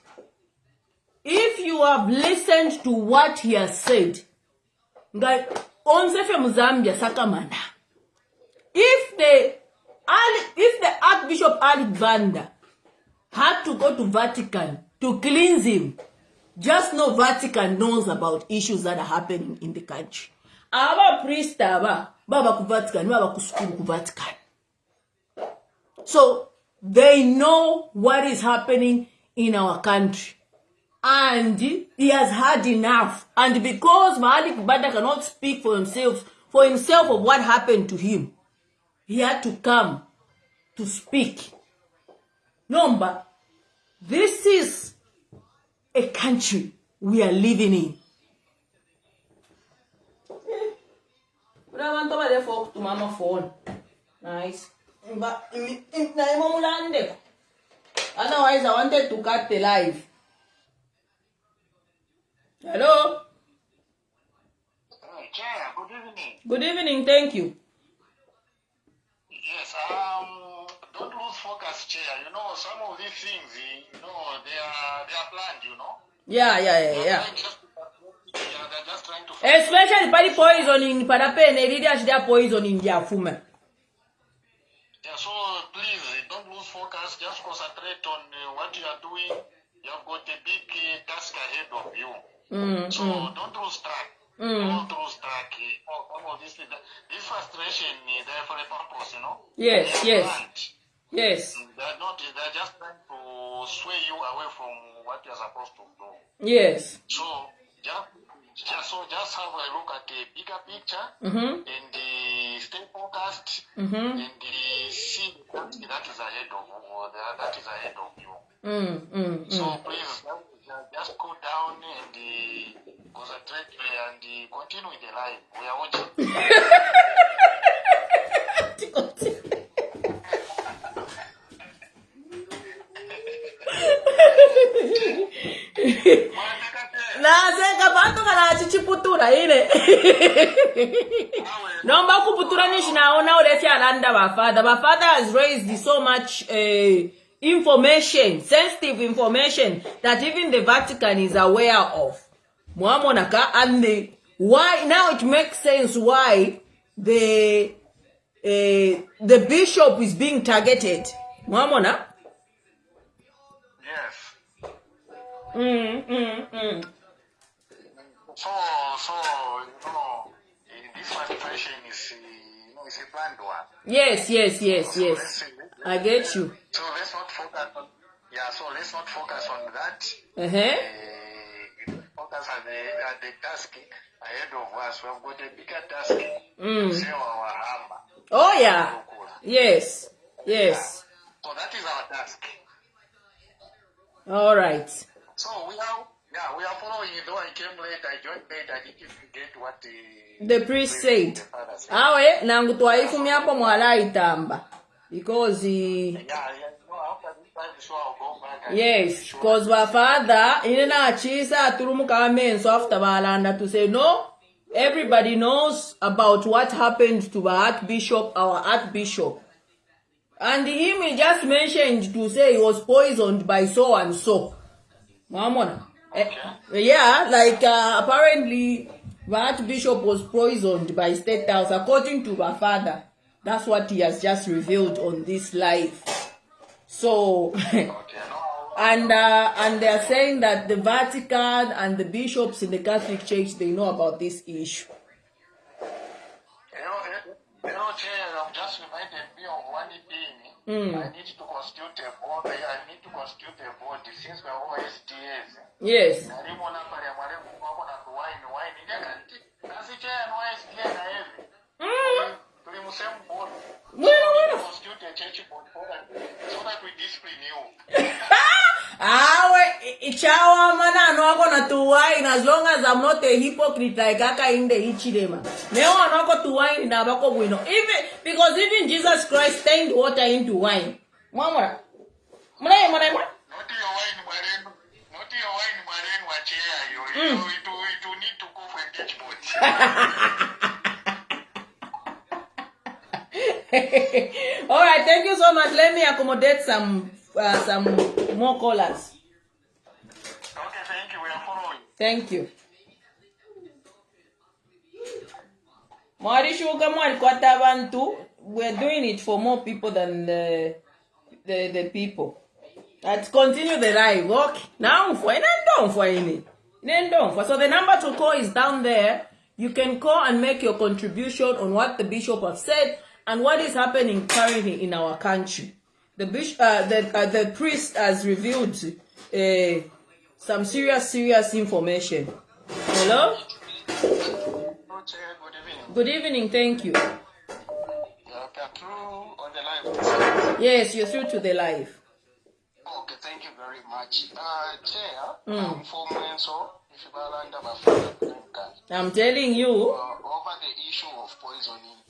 if you have listened to what he has said, if the Archbishop Alexander had to go to Vatican to cleanse him, just know Vatican knows about issues that are happening in the country. Aba priest baba ku Vatican, baba ku school ku Vatican. So they know what is happening in our country. And he has had enough. And because Malik Banda cannot speak for himself of what happened to him, he had to come to speak. Number, this is a country we are living in. To mama phone. Nice. Otherwise, I wanted to cut the live. Hello? Chair, good evening. Good evening, thank you. Yes, don't lose focus, Chair. You know, some of these things, they are planned, Yeah. They're just trying to Especially by the poisoning, Padapene, they are poisoning their fume. Yeah, so please, don't lose focus. Just concentrate on what you are doing. You have got a big task ahead of you. Don't lose track. Don't lose track. Some of this frustration, they're for a purpose, Yes. They're just trying to sway you away from what you're supposed to do. Yes. So just have a look at the bigger picture and stay focused and see that is ahead of you. So please just go down and concentrate and continue with the life. We are watching. Nomba kuputura nishinaona urefya alanda bafada. Bafada has raised so much information, sensitive information that even the Vatican is aware of. And why now it makes sense why the bishop is being targeted. Mwamona? Yes. So this frustration is is a planned one. Yes. I get you. So let's not focus on that. Focus on the task ahead of us. We have got a bigger task to save our hammer. Oh yeah. Yes. Yeah. So that is our task. All right. So we are following. Though I came late, I joined late. I didn't get what the priest said. Awe nangu twaifu miapo mwala itamba because yes, because my father in a chisa turumuka so after balanda to say no. Everybody knows about what happened to our archbishop. And him just mentioned to say he was poisoned by so and so. Mamona. Yeah, like apparently the archbishop was poisoned by State House according to my father. That's what he has just revealed on this live. So and they are saying that the Vatican and the bishops in the Catholic Church, they know about this issue. Chair, I've just reminded me of one thing. I need to constitute a board. Since we are all STAs. Yes. Constitute a church board so that we discipline Chawa manano wako na tuwine as long as I'm not a hypocrite like Aka in the Ichidema. Neo anako tuwine na bako wino. Even because even Jesus Christ turned water into wine. Mama. Mwana. Not your wine, Maren. Not your wine, Maren. Watch here. You need to go for engagement. All right, thank you so much. Let me accommodate some more callers. Okay, thank you. We are following. Thank you. We're doing it for more people than the people. Let's continue the live. Okay. Now for any. So the number to call is down there. You can call and make your contribution on what the bishop has said and what is happening currently in our country. The priest has revealed some serious information. Hello? Good evening, thank you. Yes, you're through to the live. Okay, thank you very much. Chair, for Menso, if you are under I'm telling you. Over the issue of poisoning,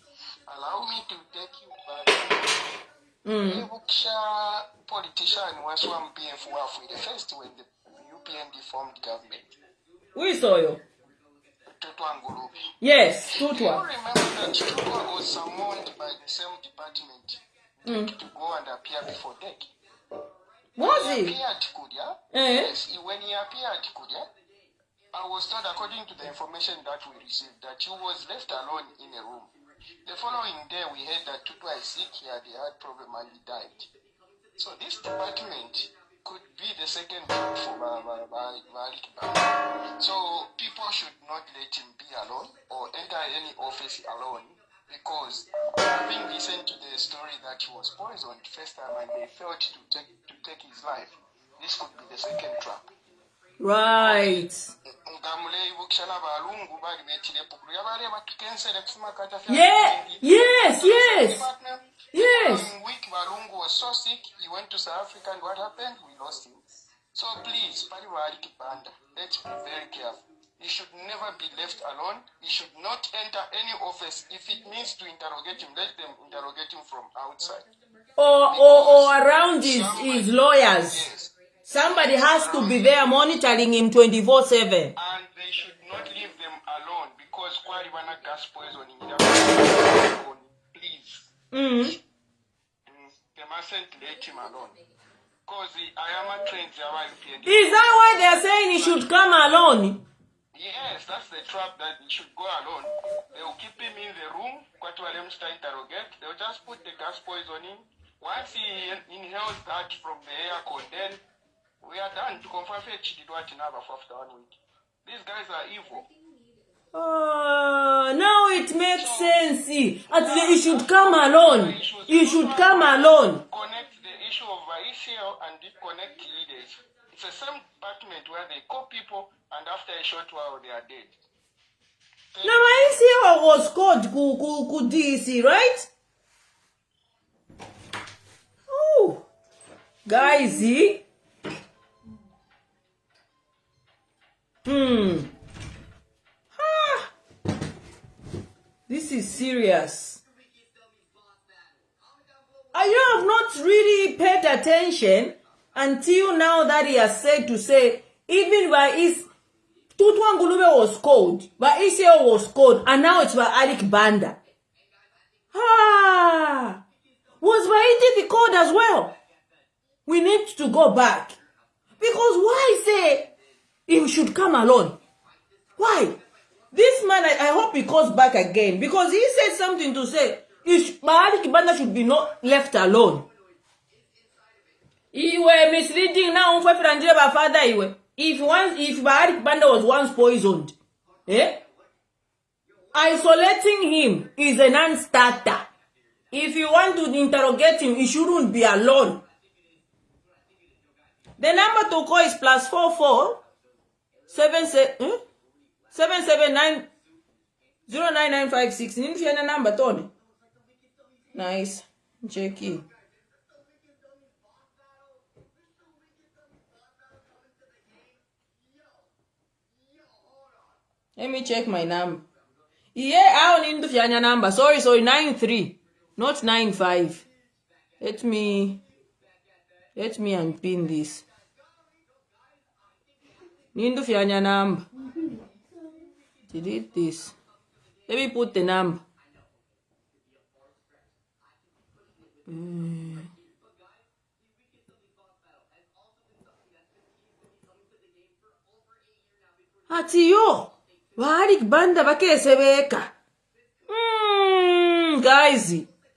allow me to take you back. Politician was one PF with the first when the UPN deformed government. We saw you. Yes, Tutwa. Do you remember that Tutwa was summoned by the same department to go and appear before DEC? Was he? Yes, when he appeared, I was told, according to the information that we received, that he was left alone in a room. The following day, we heard that Tutwa is sick, he had a heart problem and he died. So this department could be the second job for Vatican. So people should not let him be alone or enter any office alone, because having listened to the story that he was poisoned first time and they failed to take his life, this could be the second trap. Right. Yeah. Yes. Yes. Week Balungu was so sick, he went to South Africa, and what happened? We lost him. So please, let's be very careful. He should never be left alone. He should not enter any office. If it means to interrogate him, let them interrogate him from outside. Or around his lawyers. Yes. Somebody has to be there monitoring him 24/7. And they should not leave them alone, because Kwariwana gas poisoning. Please. They mustn't let him alone. Because I am a trained UPN. Is that why they are saying he should come alone? Yes, that's the trap, that he should go alone. They will keep him in the room, interrogate. They will just put the gas poison in. Once he inhales that from the air condensed, we are done to confirm it. She did what in after 1 week. These guys are evil. Now it makes sense. He should come alone. He should come alone. Connect the issue of ICL and disconnect leaders. It's the same department where they call people and after a short while they are dead. Now ICL was called ku DC, right? Oh, guys, This is serious. I have not really paid attention until now that he has said to say, even by his Tutwa Ngulube was called, but ICL was called, and now it's by Alec Banda. Was Vaiti called as well? We need to go back. Because why say he should come alone? Why? This man, I hope he goes back again. Because he said something to say, Alec Banda should be not left alone. He were misleading now. If Alec Banda was once poisoned, isolating him is a non-starter. If you want to interrogate him, he shouldn't be alone. The number to call is +44 779 09956. If you have a number, Tony. Nice. Check it. Let me check my number. Yeah, I don't need to find your number. Sorry, 93, not 95. Let me unpin this. Need to find your number. Delete this. Let me put the number. Atiyo, wali banda bakesebeka. Guys,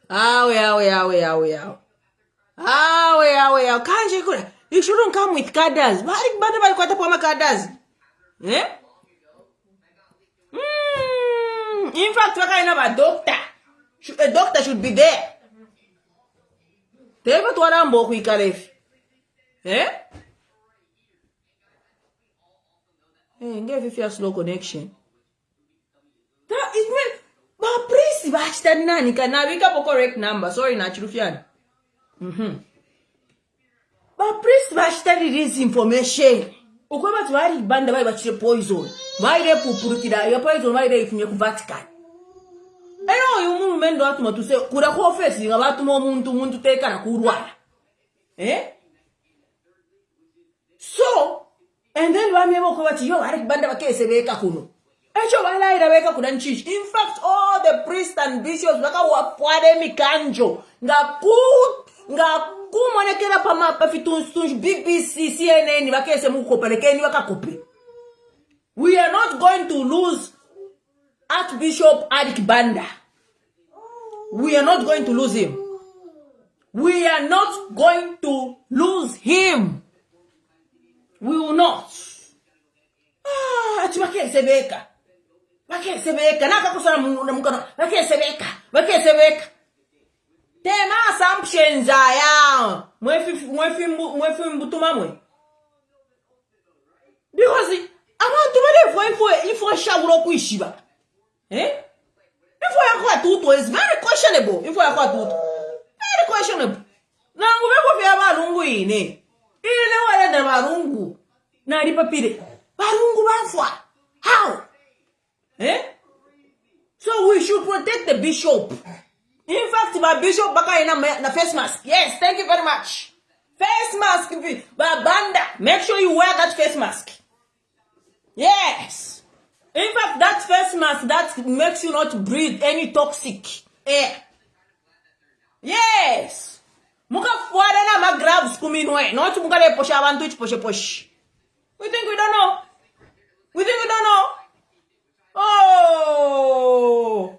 awe. Kanje kula. You shouldn't come with cadres. Wali banda balikwata kwa cadres. Eh? In fact, what kind of a doctor? A doctor should be there. Tell what I'm going to eh? Hey, give if you have slow connection. That is when my priest batch that nani can now wake up a correct number. Sorry, Nachufian. My priest batch that it is information. Ukoma tuwari banda why batch poison. Why they pupurukida your poison why they from your Vatican. I know you movement to say could a call face about to muntu take a kurwa. Eh? So and then one may walk over to your banda case a weka kuno. I show I like the weka couldn't teach. In fact, all the priests and bishops waka wapwade mi kanjo. Nga monekera pama pafitunstuns BBC CNN wakese mukopelekeni wakakopi. We are not going to lose Archbishop Adik Banda. We are not going to lose him. We are not going to lose him. We will not. Wakesebeka. Naka kusana mkono. Wakesebeka. Tema assumptions aya. Mwefi mbutuma mwe. Because abantu bale info shawuro kuishiba. Eh? Info yakwa tuto is very questionable. Info yakwa tuto. Very questionable. Na ngubeko vya balungu ine. Ile wale na balungu. Na lipapire. Balungu bafwa. How? Eh? So we should protect the bishop. In fact, my bishop baka na face mask. Yes, thank you very much. Face mask, Banda. Make sure you wear that face mask. Yes. In fact, that face mask that makes you not breathe any toxic air. Yes. Muka fuada na ma gloves kuminwe. Not muka le posha abantu poshe. We think we don't know. Oh.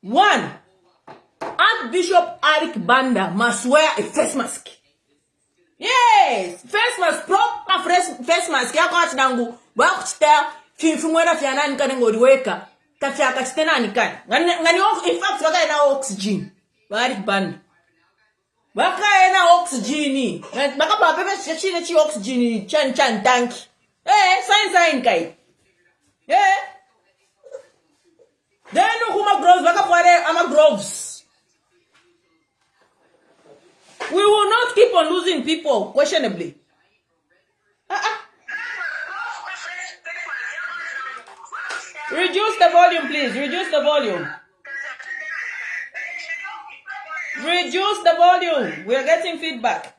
One, Archbishop Adik Banda must wear a face mask. Yes, face mask, proper face mask. Yako atinangu, wakuchita, fimfumwena fianani kane ngoriweka, kafia kachitena nikani. Ngani in fact, waka ena oxygen. Adik Banda. Waka ena oxygen. Baka papepe chine chi oxygen, chan tanki. Sign kai. Then who groves, groves. We will not keep on losing people, questionably. Reduce the volume, please. Reduce the volume. We are getting feedback.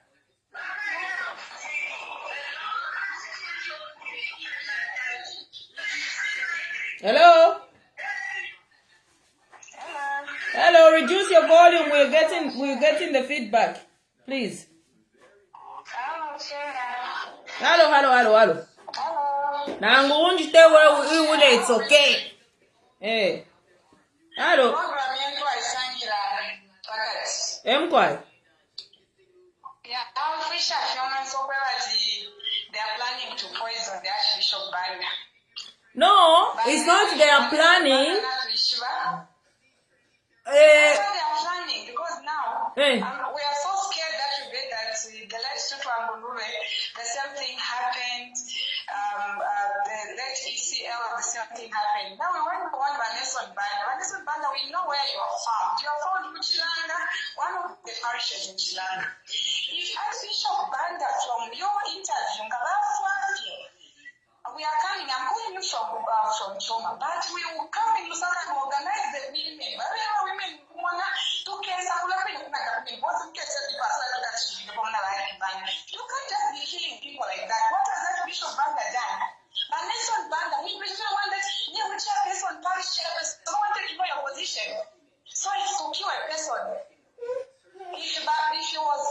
Hello? Hello, reduce your volume. We're getting the feedback. Please. Hello. Nangu unjite ule it's okay. Hey. Hello. Emkwai. Yeah, I'm Fisher. They are planning to poison the Archbishop Banda. No, it's not they are planning. They are planning because now we are so scared that the late Tutuangulule, the same thing happened. The late ECL, the same thing happened. Now we want Vanessa Banda. We know where you are found. You are found in Chilanga, one of the parishes in Chilanga. If Archbishop Banda from your interview, we are coming. I'm calling you from Choma, but we will come in Lusaka and organize the women. But we have women who want to care. You can't just be killing people like that. What has that Bishop Banda done? But Nelson Banda, he was the one that you would share person, parish chairperson, wanted to know your position. So it's to kill a person. If he was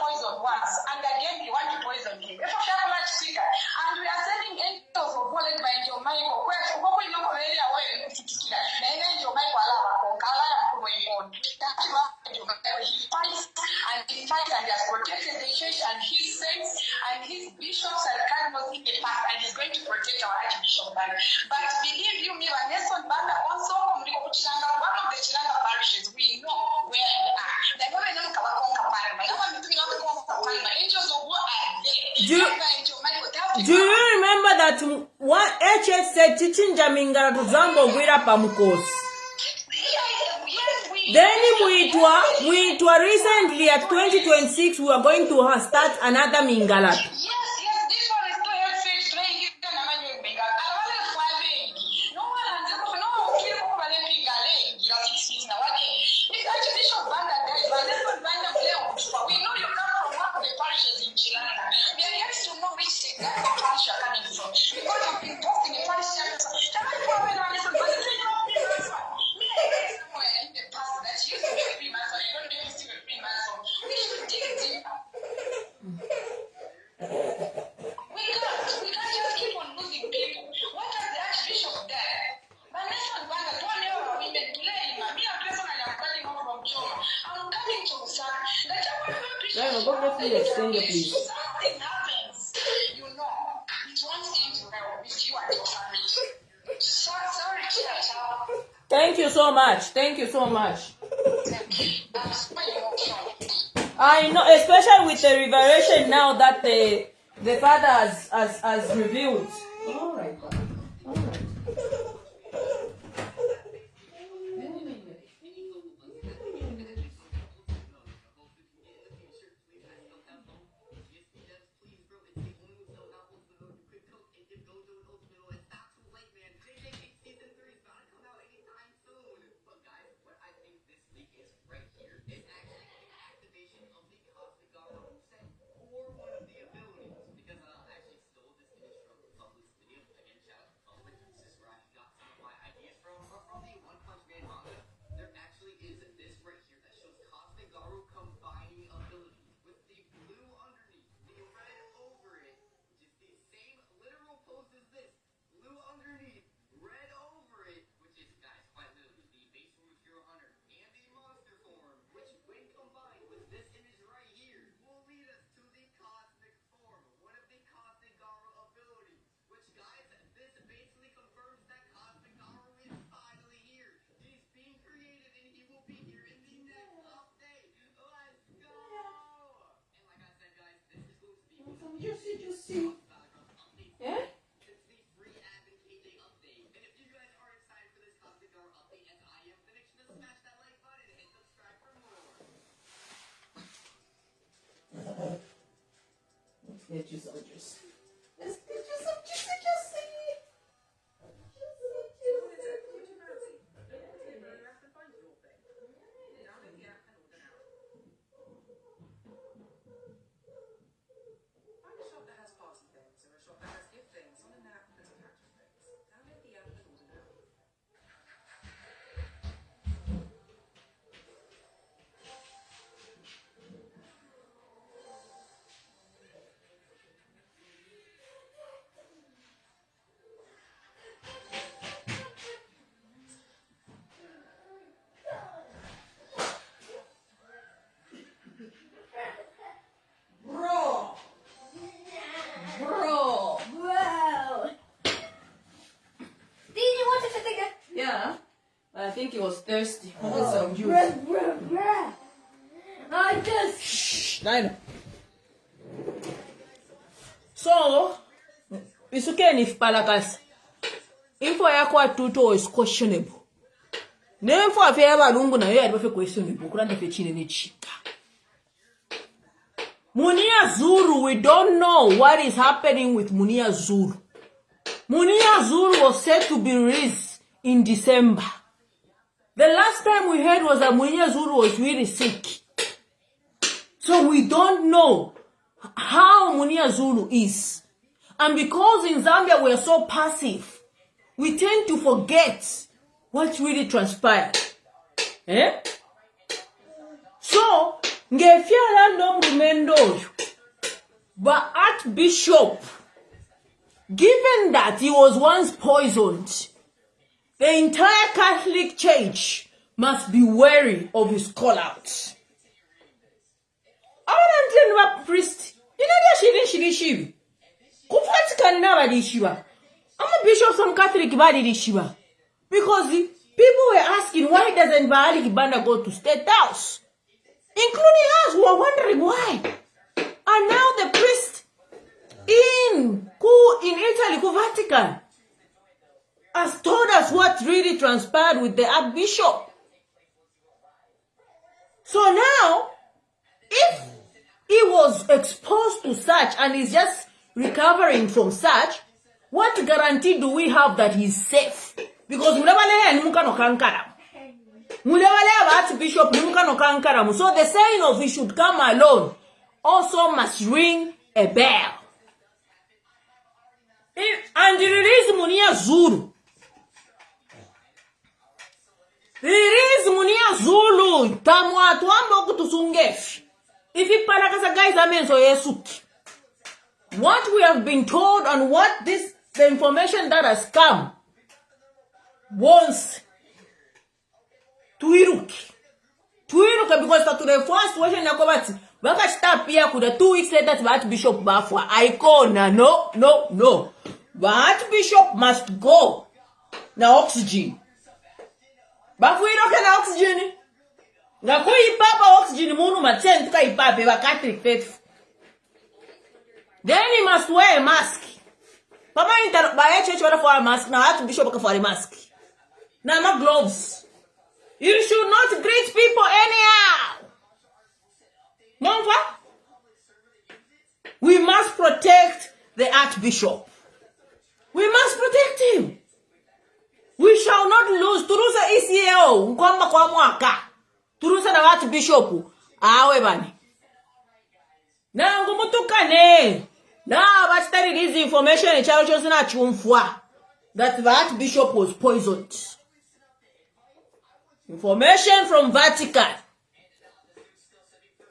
poisoned once, and again he want to poison him. If a much speaker, and we are sending angels of bullet by Angel Michael, where we know already away and Angel Michael he fights and he has protected the church and his saints and his bishops and cardinals in the past, and he's going to protect our Archbishop Banda. But believe you me, when Nelson Banda also one of the Chilanga parishes, we know where they are. Do you remember that what HS said Chichinja Mingara to Zambo Gwira Pamukos? Then we recently at 2026 we are going to start another Mingala. Yes, this one is too healthy, trying to no one has we know you come from one of the parishes in Chilanga. We are yet to know which parish you are coming from. Because you've been talking in parish chapters. Please. Something happens, you know, it won't end well with you and your family. Sorry, child. Thank you so much. Thank you so much. I know, especially with the revelation now that the Father has revealed. All right, God. All right. Just see. Yeah? Let's get you some juice. Let's get you some juicy. Bro. Wow. Did you want to take a... Yeah. I think he was thirsty. Some juice. I just... Shh, I know. So, isukeni ifipalakasi. Info yako atuto is questionable. Nemfo afya abalungu nayo yali bafe questionable kulanda fe chine ne chika. Munia Zuru, we don't know what is happening with Munia Zuru. Muniya Zulu was said to be released in December. The last time we heard was that Muniya Zulu was really sick. So we don't know how Muniya Zulu is. And because in Zambia we are so passive, we tend to forget what really transpired. Eh? So, ngefiala nomrumendo, but Archbishop, given that he was once poisoned, the entire Catholic Church must be wary of his call-outs. I want to priest. You know that she Vatican never did Shiva. I'm a bishop from Catholic body did Shiva. Because the people were asking why doesn't Baali Banda go to State House? Including us who are wondering why. And now the priest in Italy, Vatican, has told us what really transpired with the Archbishop. So now, if he was exposed to such and is just recovering from such, what guarantee do we have that he's safe? Because Archbishop, so the saying of he should come alone also must ring a bell. And release Muniya Zulu. Release Muniya Zulu. Tamwa tuambo kutusungesh. If he palakasa guys amen so yesuki. What we have been told and what the information that has come wants tuiruki because to the first question yakobati baka stop here kuda 2 weeks later the Archbishop bafwa icona no the Archbishop must go na oxygen bafu iroke na oxygen ngako ipapa oxygen munu matsen tuka ipape ba Catholic faith. Then he must wear a mask. Papa by church for a mask now Archbishop for a mask. Now not gloves. You should not greet people anyhow. Mama, we must protect the Archbishop. We must protect him. We shall not lose. Turusa ECAO, mkwamba kwa mwaka. Turusa na Archbishop. Awe bani. Na ngumutukane. Now, but study this information in Charles that the Archbishop was poisoned. Information from Vatican.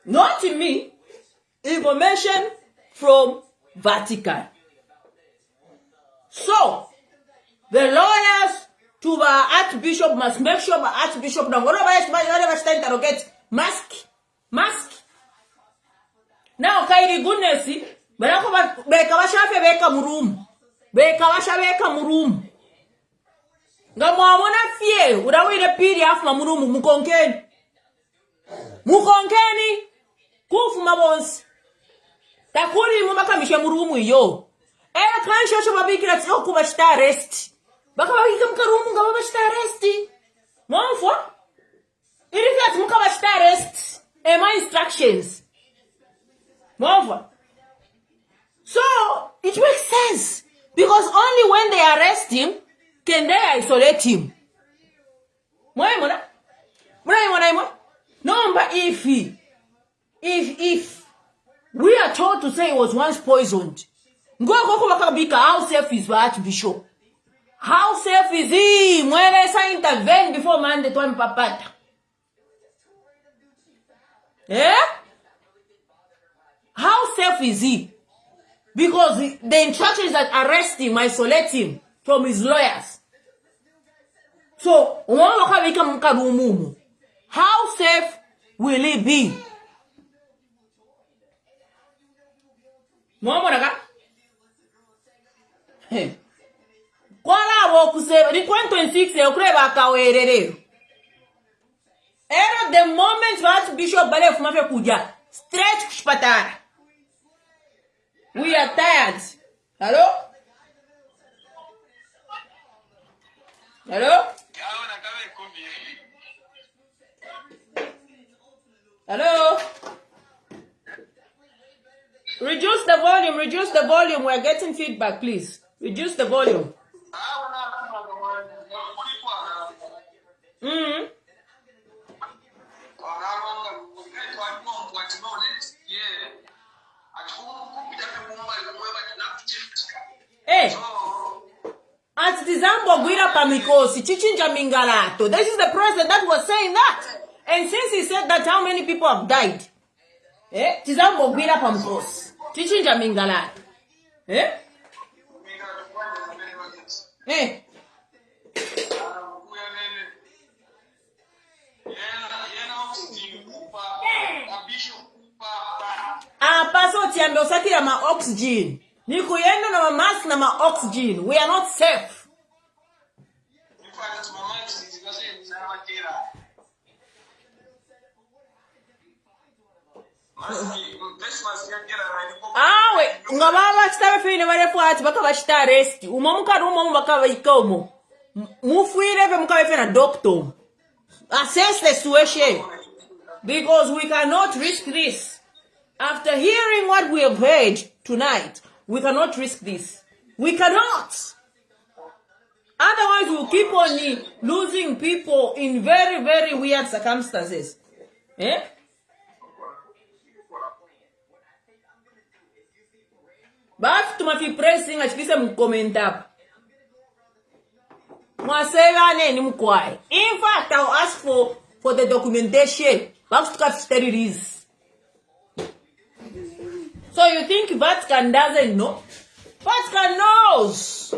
Not to me. Information from Vatican. So, the lawyers to the Archbishop must make sure the Archbishop now whatever interrogate mask. Now, Kairi goodness, barako beka washafe beka murumu. Nga mwamona fie, udawide pili afu mamurumu mukonkeni. Kufu mabonsi. Takuri mumaka mishe murumu iyo. Era kansho cho babikira tso kuba shita arrest. Baka bakika mkarumu nga baba shita arrest. Mwamfwa? Irifat mukaba shita arrest. My instructions. Mwamfwa? So, it makes sense. Because only when they arrest him, can they isolate him? No, but if we are told to say he was once poisoned, how safe is the Archbishop? How safe is he? When I intervene before Monday to Papata? Eh? How safe is he? Because the instructions that arrest him, isolate him from his lawyers. So, how safe will he be? The moment Archbishop Bale Fumafe Kuja, straight Shpatara. We are tired. Hello? Hello? Hello? Reduce the volume. We're getting feedback, please. Reduce the volume. Hey, at Tizambo Guida Pamikosi, Chichinja Mingalato. This is the president that was saying that. And since he said that, how many people have died? Eh? Tizambo Guida Pamikosi, Chichinja Mingalato. Eh? Eh? Paso tiambe osaki ya ma oxygen. Niku yendo na ma mask na ma oxygen. We are not safe. We ngababa chitabe fine bare fuati baka bashita arrest. Umamu baka bayikomo. Mufuire ve muka fe na doctor. Assess the situation. Because we cannot risk this. After hearing what we have heard tonight, we cannot risk this. We cannot. Otherwise, we'll keep on losing people in very, very weird circumstances. Eh? But to my pressing, I should say, comment up. In fact, I'll ask for the documentation. So you think Vatican doesn't know? Vatican knows.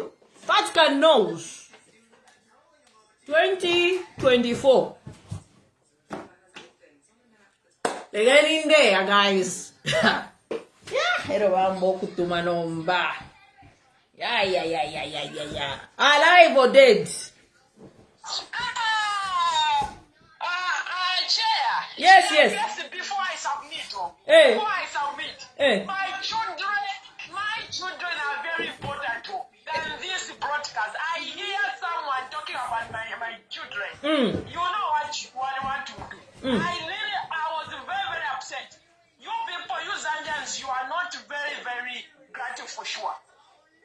Vatican knows. 2024. They're getting there, guys. Yeah, yeah. Alive or dead? Chair. Yes. Before I submit, my children are very important than this broadcast. I hear someone talking about my children. You know what I want to do. I was very, very upset. You people, you Zambians, you are not very, very grateful for sure.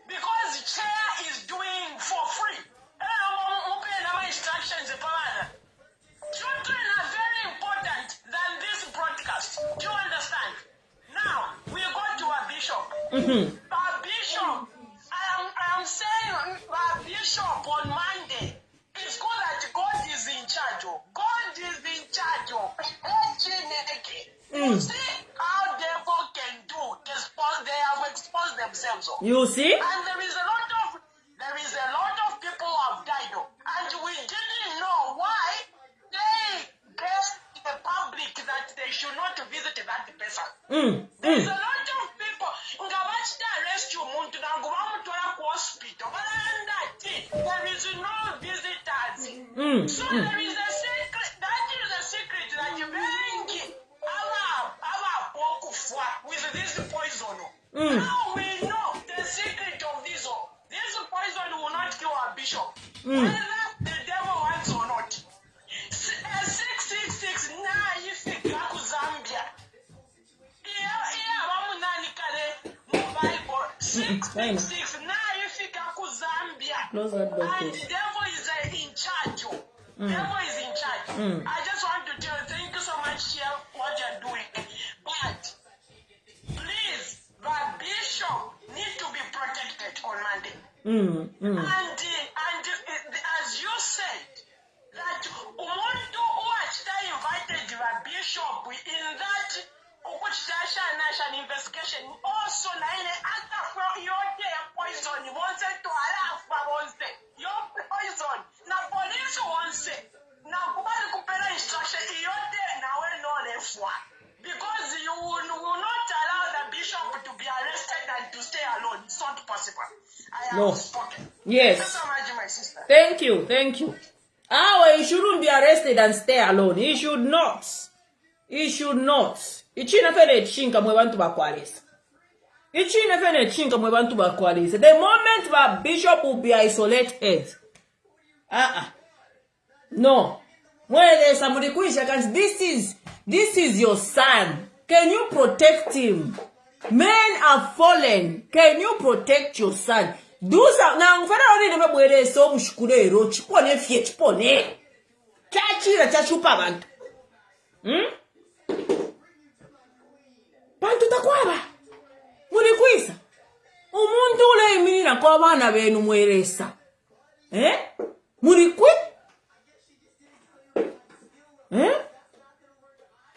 Because the chair is doing for free. Instructions. Children are very important than this broadcast. Do you understand? Now, we go to our bishop. Our bishop, I am saying our bishop on Monday. It's good that God is in charge. God is in charge. You see how devil can do. They have exposed themselves. You see? And there is a lot of people who have died. And we didn't know why they gave the public that they should not visit that person. There's a lot of people. Arrest you, hospital. There is no visitors. So there is a secret. That is a secret that you bring with this poison. Now we know the secret of this. This poison will not kill our bishop. Whether the devil wants or not. 666 now if you go to Zambia. Bible 666 now if you go to Zambia. And the devil is in charge. Devil is in charge. I just want to tell you, thank you so much here what you're doing. But please, the bishop need to be protected on Monday. And as you said, that umuntu who invited the bishop in that national investigation also your poison wanted to your poison na police wants na kubali kupela instruction yote na we no lefwa because you will not allow the bishop to be arrested and to stay alone. It's not possible. I have spoken. Yes. Thank you so much, my sister. Thank you. He shouldn't be arrested and stay alone. He should not. Ichina fene chinka mwe bantu bakwalisa. The moment the bishop will be isolated. No. When there's somebody questions, this is your son. Can you protect him? Men are fallen. Can you protect your son? Do some now. Fana oni never bwere so mushukule ro chipone fie chipone. Chachira chachupa bantu. Bantu takwaba. Muli kwisa. Umuntu ule imini na kwa bana benu mweresa. Muli kwi?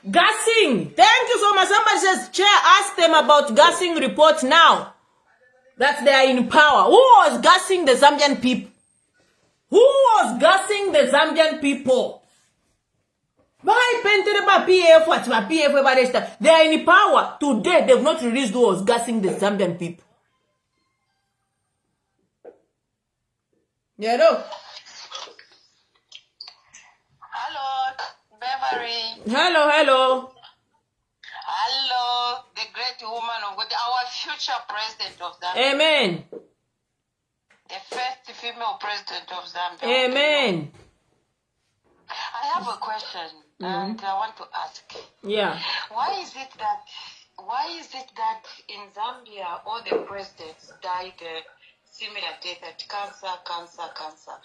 Gassing. Thank you so much. Somebody says, Chair, ask them about gassing report now. That they are in power. Who was gassing the Zambian people? Who was gassing the Zambian people? They are in power. Today, they've not released who was gassing the Zambian people. Hello. Hello, Beverly. Hello. Hello, the great woman of God, our future president of Zambia. Amen. The first female president of Zambia. Amen. I have a question, and I want to ask. Yeah. Why is it that in Zambia all the presidents died similar death, at cancer?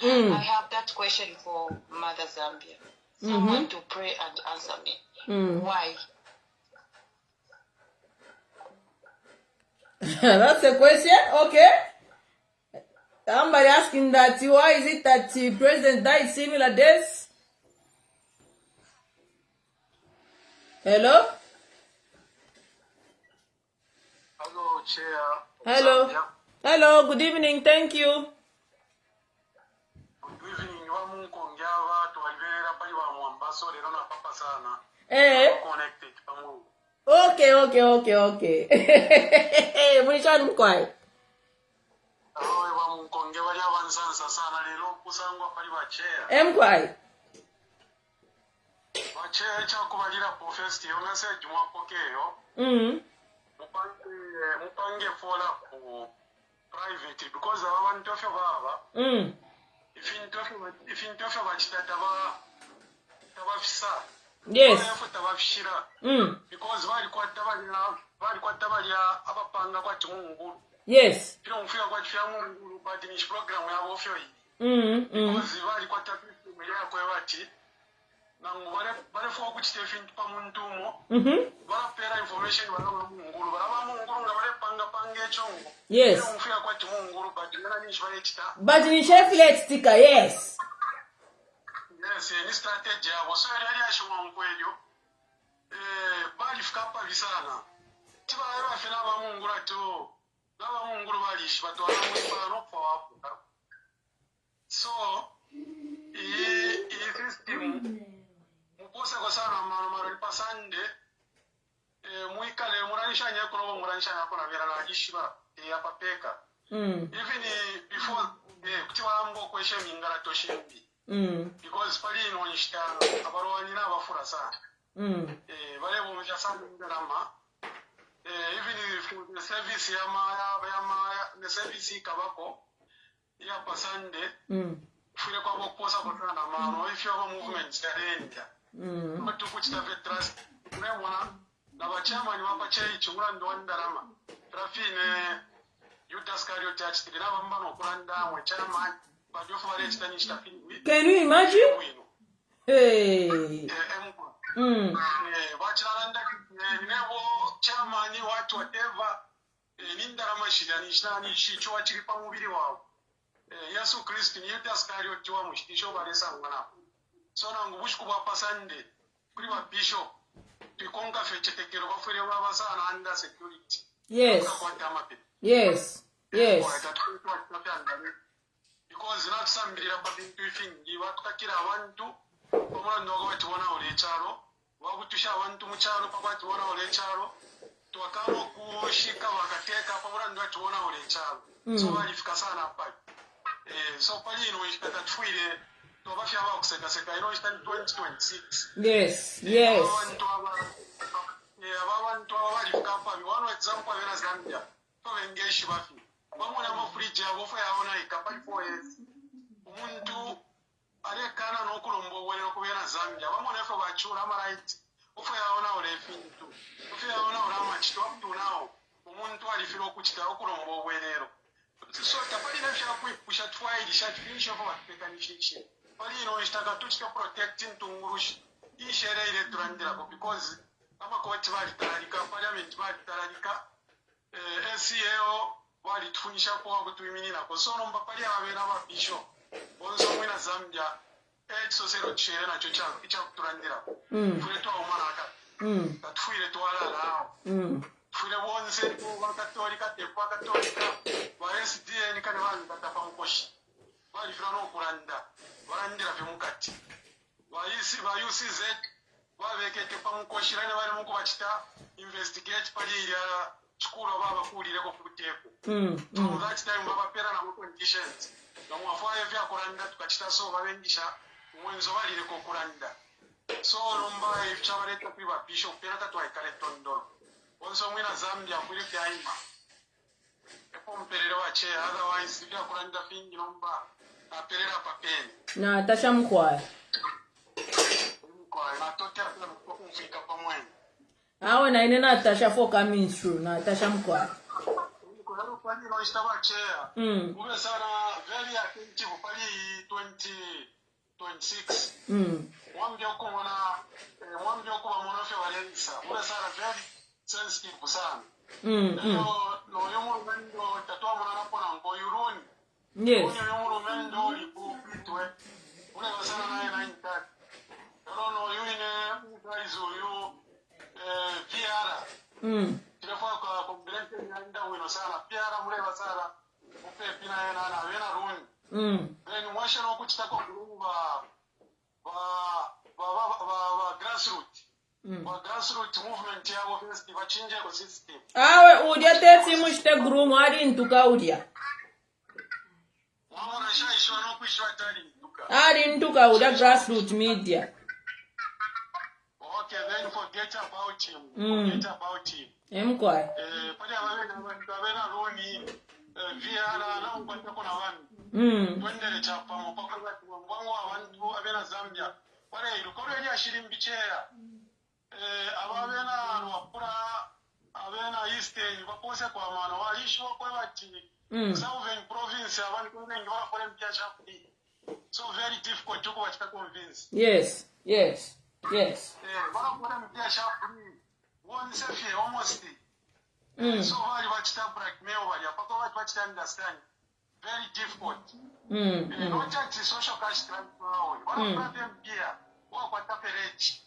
I have that question for Mother Zambia. Someone to pray and answer me. Why? That's a question. Okay. Somebody asking that why is it that the president died similar deaths? Hello? Hello, Chair. Hello. Zambia. Hello, good evening, thank you. Good evening. Connected. Okay. Mulishan mkwai. Mkwai. Mupange fola ku private because abantu fyo baba if intofyo bachitata tabafisa Yes. Because bali kwa tabalya abapanga kwa chungulu. Yes. Kino mfika kwa chungulu but ni program ya bofyo yi. Because bali kwa tapitu ya kwa bati na bale fo kuchite fintu pa muntu mo. Bala pera information bala mungulu nga bale panga chungu. Yes. Kino mfika kwa chungulu but ngana ni shibale chita. But ni cheflet sticker, yes. Yes, ni strategy yabo. So yali ashimwa mkweyo. Bali fukapa bisana. Tiba yaba fina ba mungula to. Naba mungulu bali shibatu ala mwipano kwa wapu. So, system muposa kwa sana mara pasande muikale muranisha nyako no muranisha nyako na vera na jishiba hapa peka. Even before kutiba ambo kweshe mingala toshimbi. Because pali ino nishita abarwani na bafura sana. Bale bomja sana ndalama. Even if the service the service kabako ya pasande. Fule kwa bokosa kwa na mano if you have movement yarenja. Mtu kuchita vetrust. Mwana na bachama ni mapache ichungula ndo ndalama. Trafine Utaskario church tidina bambano kuranda mwe chama. Can you imagine? Hey. Yesu Kristo ni Utaskario tiwa mushitisho balesa ngana. So na ngubushku bwa pasande kuri ba bishop tikonga fechetekero bafere babasana under security. Yes. Because not somebody about fingi watukakira abantu omwana ndogo batubona olecharo wabutusha abantu mucharo pabati bona olecharo twakamo kushika wakateka pabona ndo batubona olecharo so balifika sana hapa so pali ino ishaka tfuire to bafya ba kuseka seka ino ishaka 2026 yes abantu balifika hapa one example ya Zambia to engeshi bafi bamuna mo fridge yabo fa yaona ikapali 4 years umuntu arekana nokulombo wena kubera Zambia bamuna fa bachura ama right ufa yaona ole fintu ufa yaona ole amachito up to now umuntu alifiro kuchita okulombo welero so tapalina vyakuipusha twailisha twilishapo vatupekanishishe palino ishtaka tuchika protecting tungurushi ishere ile tulandirako because amakoti valitalika parliament valitalika SCAO valitufundishako wakutuiminirako so nomba pali avavera mabisho bonso mwina Zambia ekisosero kishere nacho ichakutulandirako tule twaumanaka tatufuire twalalawo tufire bonse bakatolika tepu bakatolika ba SDN kane vanhu batapa mukoshi valifira nokulanda valandira vemukati va UCZ vavekete pamukoshirane vari muku vachita investigate pali ilya chikuru vavakulireko kutepu so that time vavapera namo conditions vamwe vafaye vyakulanda tukachita so vavengisha mwenzo valireko kulanda so lomba ichavareta piva bishop pera tatwaikale tondoro bonso mwina Zambia kuli vyaima epo mperere wache otherwise vyakulanda fingi lomba aperera papeni na tasha mkwaya natotera kumfika pamweni awe na ine natasha for coming through natasha mkwaya kulalo pali no istabachea ube sana very attentive pali 2026 mwambie kumona mwambie kuba monofe walensa ube sana very sensitive sana no yomo ngando tatwa mona napona ngo yuruni yes yomo ngando libupitwe ule basana naye na intaka no yuine guys you Piara tilefua kwa komplente nda wino sana Piara mule basara upe pina yana na wena runi then mwasha no kuchita ko ba grassroots ba grassroots movement yabo first bachinje ko system awe udia teti mushte group ari ntuka udia mwana shaisho no kuishwa tali ntuka ari ntuka udia grassroots media. Okay, then forget about him. Forget about him. Emkwai. Pale abavena roni viara na ukwenda kuna wanu. Twendele chapa mpaka wangu abantu abena Zambia. Pale ilukoro ya shirimbichea. Abavena wapura abena Eastern bapose kwa mana walisho kwa bati. Southern province abantu wengi wakore mpiacha kudi. So very difficult to kuwachika convince. Yes. Bakora mpiacha kudi. One safe almost. So very much blackmail wali apako much understand. Very difficult. Not just social cash transfer. One problem here. Kwa taperechi.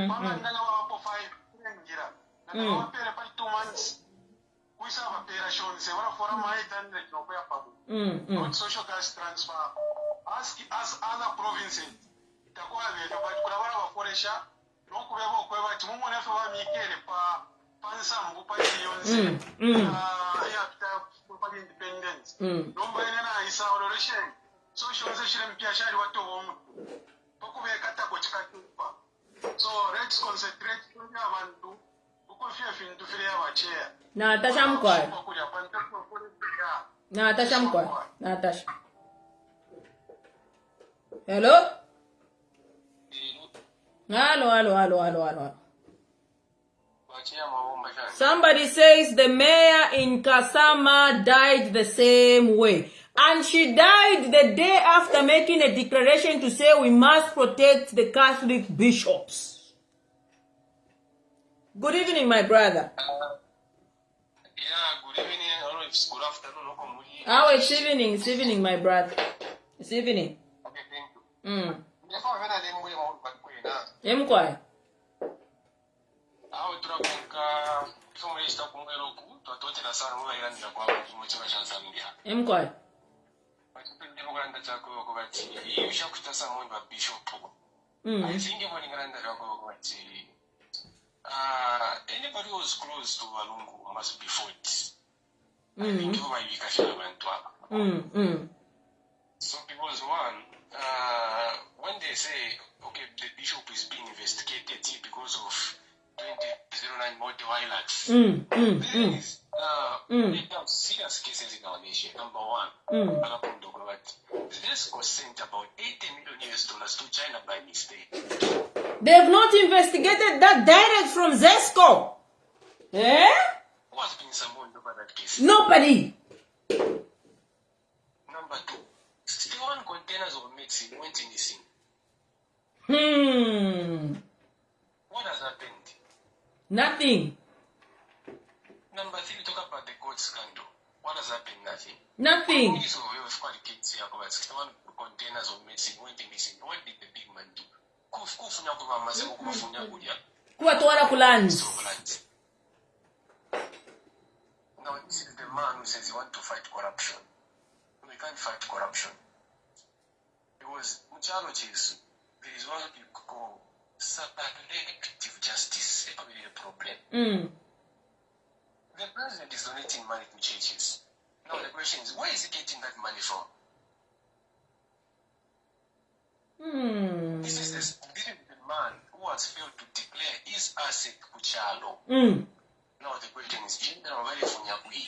Mama ndanga wapo 5 ngira. Na wapere pa 2 months. Kuisa operation se wala for my 800 no kwa pabu. Not social cash transfer. Ask other provinces. Takuwa vile kwa kuna wala wakoresha no kubeba kwa timu mwana fa wa mikele pa pansambu pa yonse. Ya pa independence. No mbele na isa oloreshe. Social session mpiashari watu womu. Pakubekata ko chikakupa. So let's concentrate on abantu uko fintu fire abachea. Natasha mkwai. Natasha mkwai. Natasha. Hello? Hello. Somebody says the mayor in Kasama died the same way. And she died the day after making a declaration to say we must protect the Catholic bishops. Good evening, my brother. Yeah, good evening. Or it's good afternoon. Oh, it's evening, my brother. It's evening. Okay, thank you. Emkwai. Aho turakunka tumurista kumweroku twatotera sana mubayiranda kwa mukiba cya Zambia. Emkwai. Bakipinde muganda chako ko bati iyo ushakutasa mu ba bishop. I think when nganda chako bati anybody who is close to Walungu must be fought. I think you might be catching abantu apa. So because one when they say okay the bishop is being investigated because of 2009 motor violence. There is serious cases in our nation. Number one, this cost sent about $80 million to China by mistake. They've not investigated that direct from Zesco. Eh? Who has been summoned over that case? Nobody. Number 2, 61 containers of medicine went missing. What has happened? Nothing. Number 3, talk about the gold scandal. What has happened? Nothing. Nothing. So we have quite kids here about 61 containers of medicine went missing. What did the big man do? Kuwatwala ku lands. Now this is the man who says he wants to fight corruption. We can't fight corruption. Because Muchalo Chisu, there is what you call selective justice. It's probably a problem. The president is donating money to churches. Now the question is, where is he getting that money from? This is the man who has failed to declare his asset Kuchalo. Now the question is, General Valley Funyakui.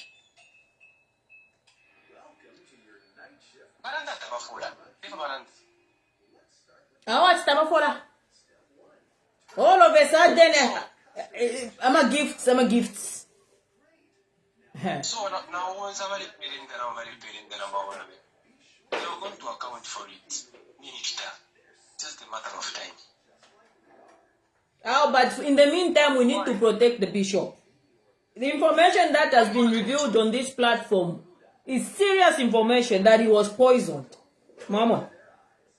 Baranda Tabafola. What's Tabafola? All of a sudden, I'm a gift. So now once I'm very parent, they are going to account for it. Just a matter of time. Oh, but in the meantime, we need to protect the bishop. The information that has been revealed on this platform is serious information that he was poisoned. Mama.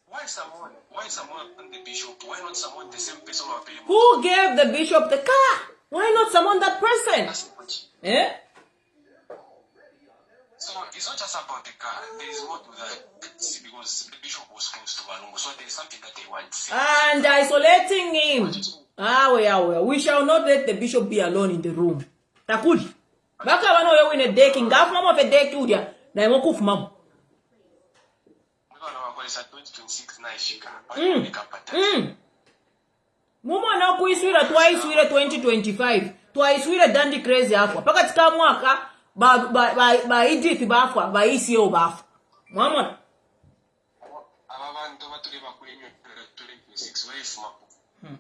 Why someone on the bishop? Why not someone the same person who gave the bishop the car? Why not someone that person? Eh? So it's not just about the car. There is more to that. Because the bishop was close to Walungu, so there is something that they want. And isolating him. Well. We shall not let the bishop be alone in the room. Takudi. Baka wano yo in a decking. Gaf mama fe deck udia. Na emoku mama. Mumo na kuiswira twice wire 2025. Twice wire dandi crazy afwa. Paka tika mwaka ba Edith bafwa, ba ICO bafwa. Mama.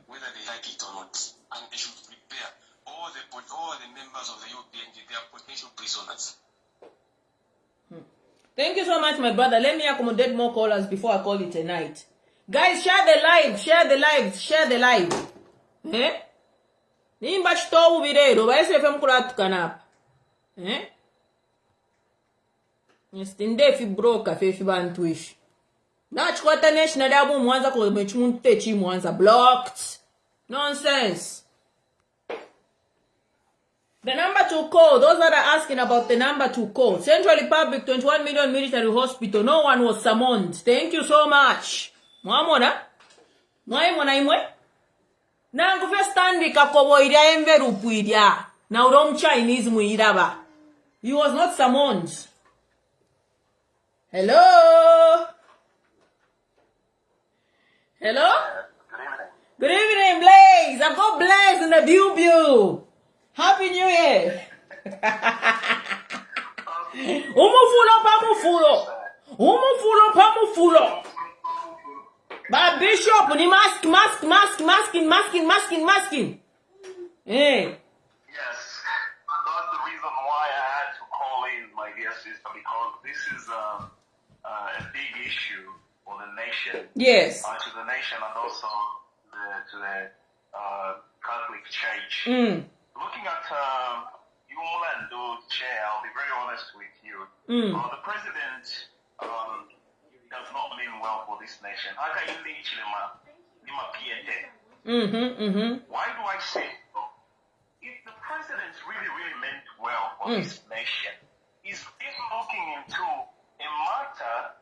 Whether they like it or not, and they should prepare all the members of the UPNG, they are potential prisoners. Thank you so much, my brother. Let me accommodate more callers before I call it a night. Guys, share the live. Eh? Nimba chitowu video, baese fe mkulatu kanapa. Eh? Nstinde fi broka fe fi bantuish. Nachkwata national dabu mwanza kwa mechunte chi mwanza blocked. Nonsense. The number to call, those that are asking about the number to call. Central Republic, 21 million military hospital. No one was summoned. Thank you so much. Mwamona? Mwaimona imwe? Nangu fe standi kakobo idia enverupu idia. Na udom Chinese muiraba. He was not summoned. Hello? Hello? Good evening, Blaze. I've got Blaze in the view. Happy New Year. Umufulo pamufulo. But Bishop, ni masking. Hey. Yes, that's the reason why I had to call in, my dear sister, because this is a big issue for the nation. Yes. To the nation and also to the Catholic Church. Looking at Yumlando chair, I'll be very honest with you. The president does not mean well for this nation. Why do I say so? If the president really meant well for this nation, he's looking into a matter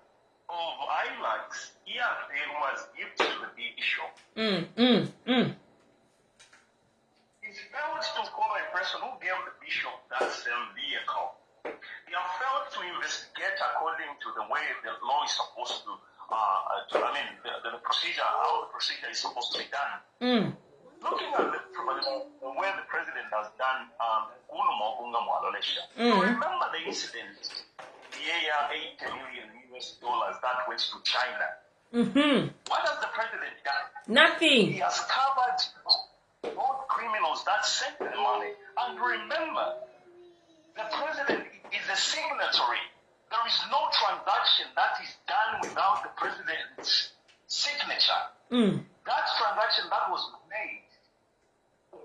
of ILACs. There was gift to the bishop. He's failed to call a person who gave the bishop that same vehicle. He has failed to investigate according to the way the law is supposed to, the procedure, how the procedure is supposed to be done. Looking at the way the president has done, remember the incident, the $80 million that went to China. What has the president done? Nothing. He has covered all criminals that sent the money. And remember, the president is a signatory there is no transaction that is done without the president's signature. That transaction that was made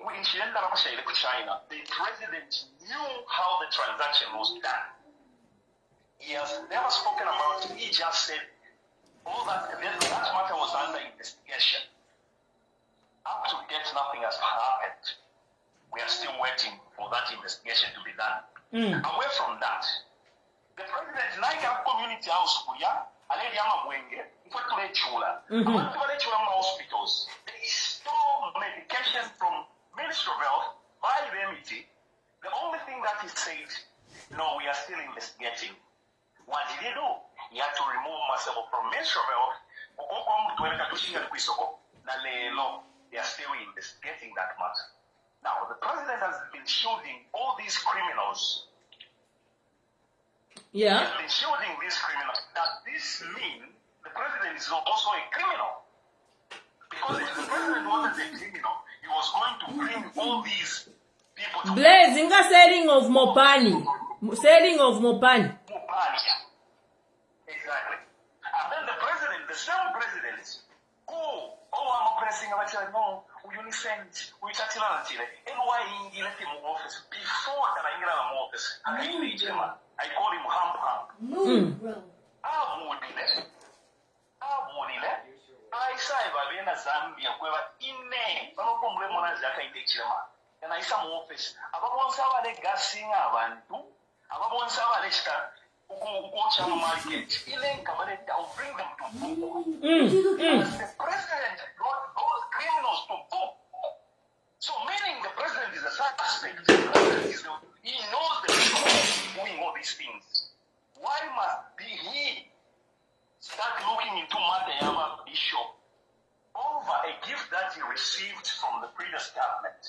when China, the president knew how the transaction was done. He has never spoken about it. He just said, all that matter was under investigation. Up to date, nothing has happened. We are still waiting for that investigation to be done. Away from that, the president, like our community house, hospitals, they store medication from Ministry of Health by the MIT. The only thing that is said, no, we are still investigating. What did he do? He had to remove myself from Ministry of Health. They are still investigating that matter. Now, the president has been shielding all these criminals. Yeah. He has been shielding these criminals. Does this mean the president is also a criminal? Because if the president wasn't a criminal, he was going to bring all these people to Blazing a selling of Mopani. Selling of Mopani. Exactly. And then the president, the same president, I'm pressing about no, we only send, we chat in and why he let him office before that I get him office. I call him Ham. I say, Babina Zambia, where in name, no problem on Zaka in the Chema. And I some office. About one Sava de Gassing Avantu, about one Sava de Star, who watch our market. I'll bring them to book. The president brought those criminals to book. So, meaning the president is a suspect. He knows the people doing all these things. Why must he start looking into Matayama Bishop over a gift that he received from the previous government?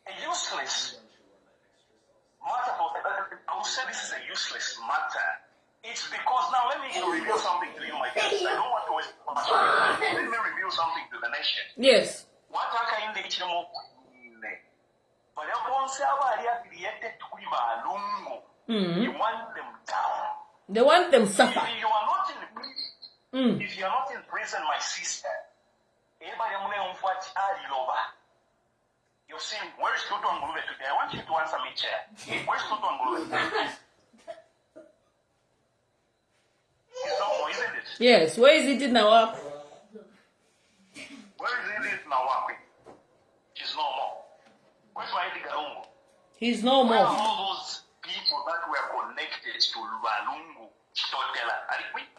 A useless matter. I would say this is a useless matter. It's because now let me reveal something to you, my friends. I don't want to waste much time. Let me reveal something to the nation. Yes. What I can do is but once I created to you want them down. They want them suffer. If you are not in prison, if you are not in prison, my sister, you're saying, where's Toto Angulube today? I want you to answer me, Chair. Where's Toto Angulube? It's no more, isn't it? Yes, where is it in our? Where is it now? She's no more. Where's my Edgar? He's no Where are more. all those people that were connected to Lualungu, Chitotela? Are you quick?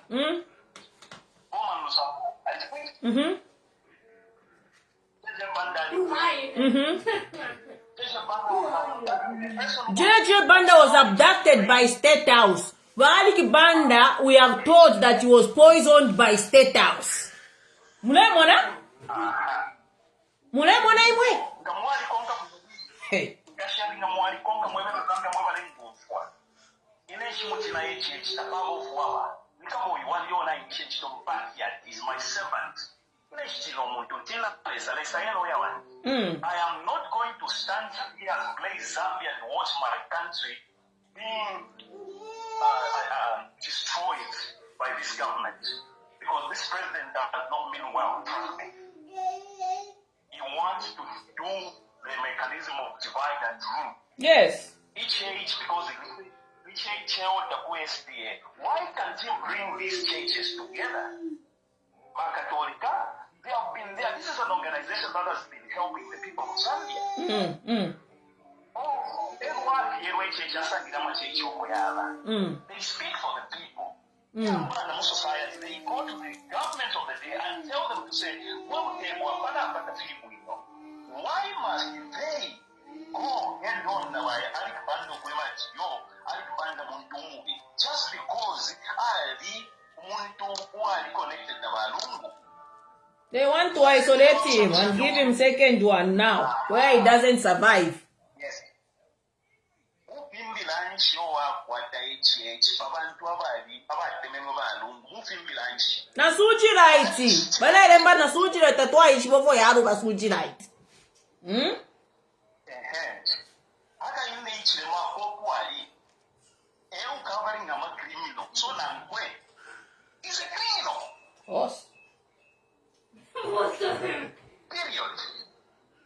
JJ Banda was abducted by State House. Walik Banda, we have told that he was poisoned by State House. Mulemona? Mulemona imwe? Hey. Is my servant. I am not going to stand here and play Zambia and watch my country being destroyed by this government, because this president does not mean well. Trust me. He wants to do the mechanism of divide and rule. Yes. Each age, because each age held the OSDA. Why can't he bring these churches together? Catholica, they have been there. This is an organization that has been helping the people of Zambia. They speak for the people. They society. They go to the government of the day and tell them to say, well, why must they go and on just because connected to They want to isolate him and give him second one now, where he doesn't survive. Yes. Nasuchi right. Bala remember nasuchi right tatwa ishi before yaru nasuchi right. Eu covering a criminal. So Nangwe is a criminal. Us. Period.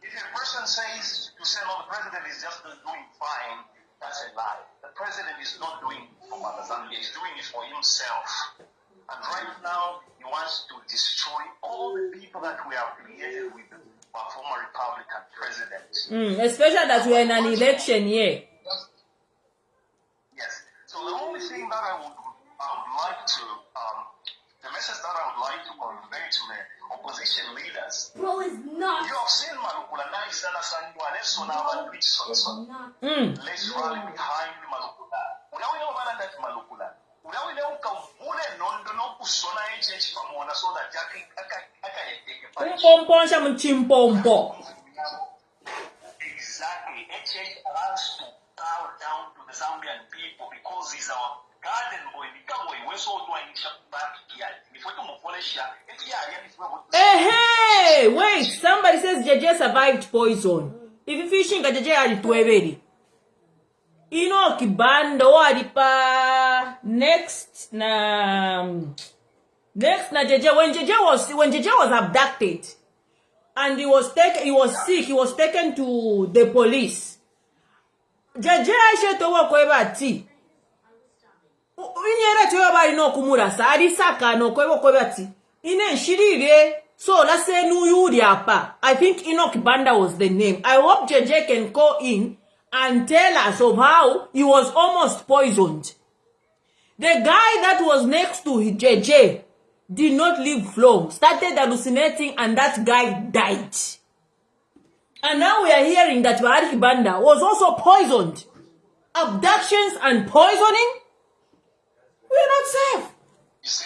If a person says to say, no, the president is just doing fine, that's a lie. The president is not doing it for Mother Zambia, he's doing it for himself. And right now, he wants to destroy all the people that we have created with our former Republican president. Especially that we're in an election year. Yes. So the only thing that I would like to, the message that I would like to convey to the opposition leaders. Bro, it's not. You have seen Malukula nice and let's rally behind Malukula. We know that Malukula. We know no kusona agent from one so that Jackie exactly. HH allows to bow down to the Zambian people because he's our garden boy. We're so doing back here. If we don't polish hey, wait, somebody says JJ survived poison. If you fishing JJ ali tweberi. Kibanda walipa next na JJ when JJ was abducted and he was sick, he was taken to the police. JJ aisha towa kweba ti. Inyere towa bari no kumurasa arisaka no kweba ti. Ine nshirire so let's say no yuri apa. I think Enoch Banda was the name. I hope JJ can call in and tell us of how he was almost poisoned. The guy that was next to JJ did not live long, started hallucinating, and that guy died. And now we are hearing that Bahari Banda was also poisoned. Abductions and poisoning? We are not safe. You see?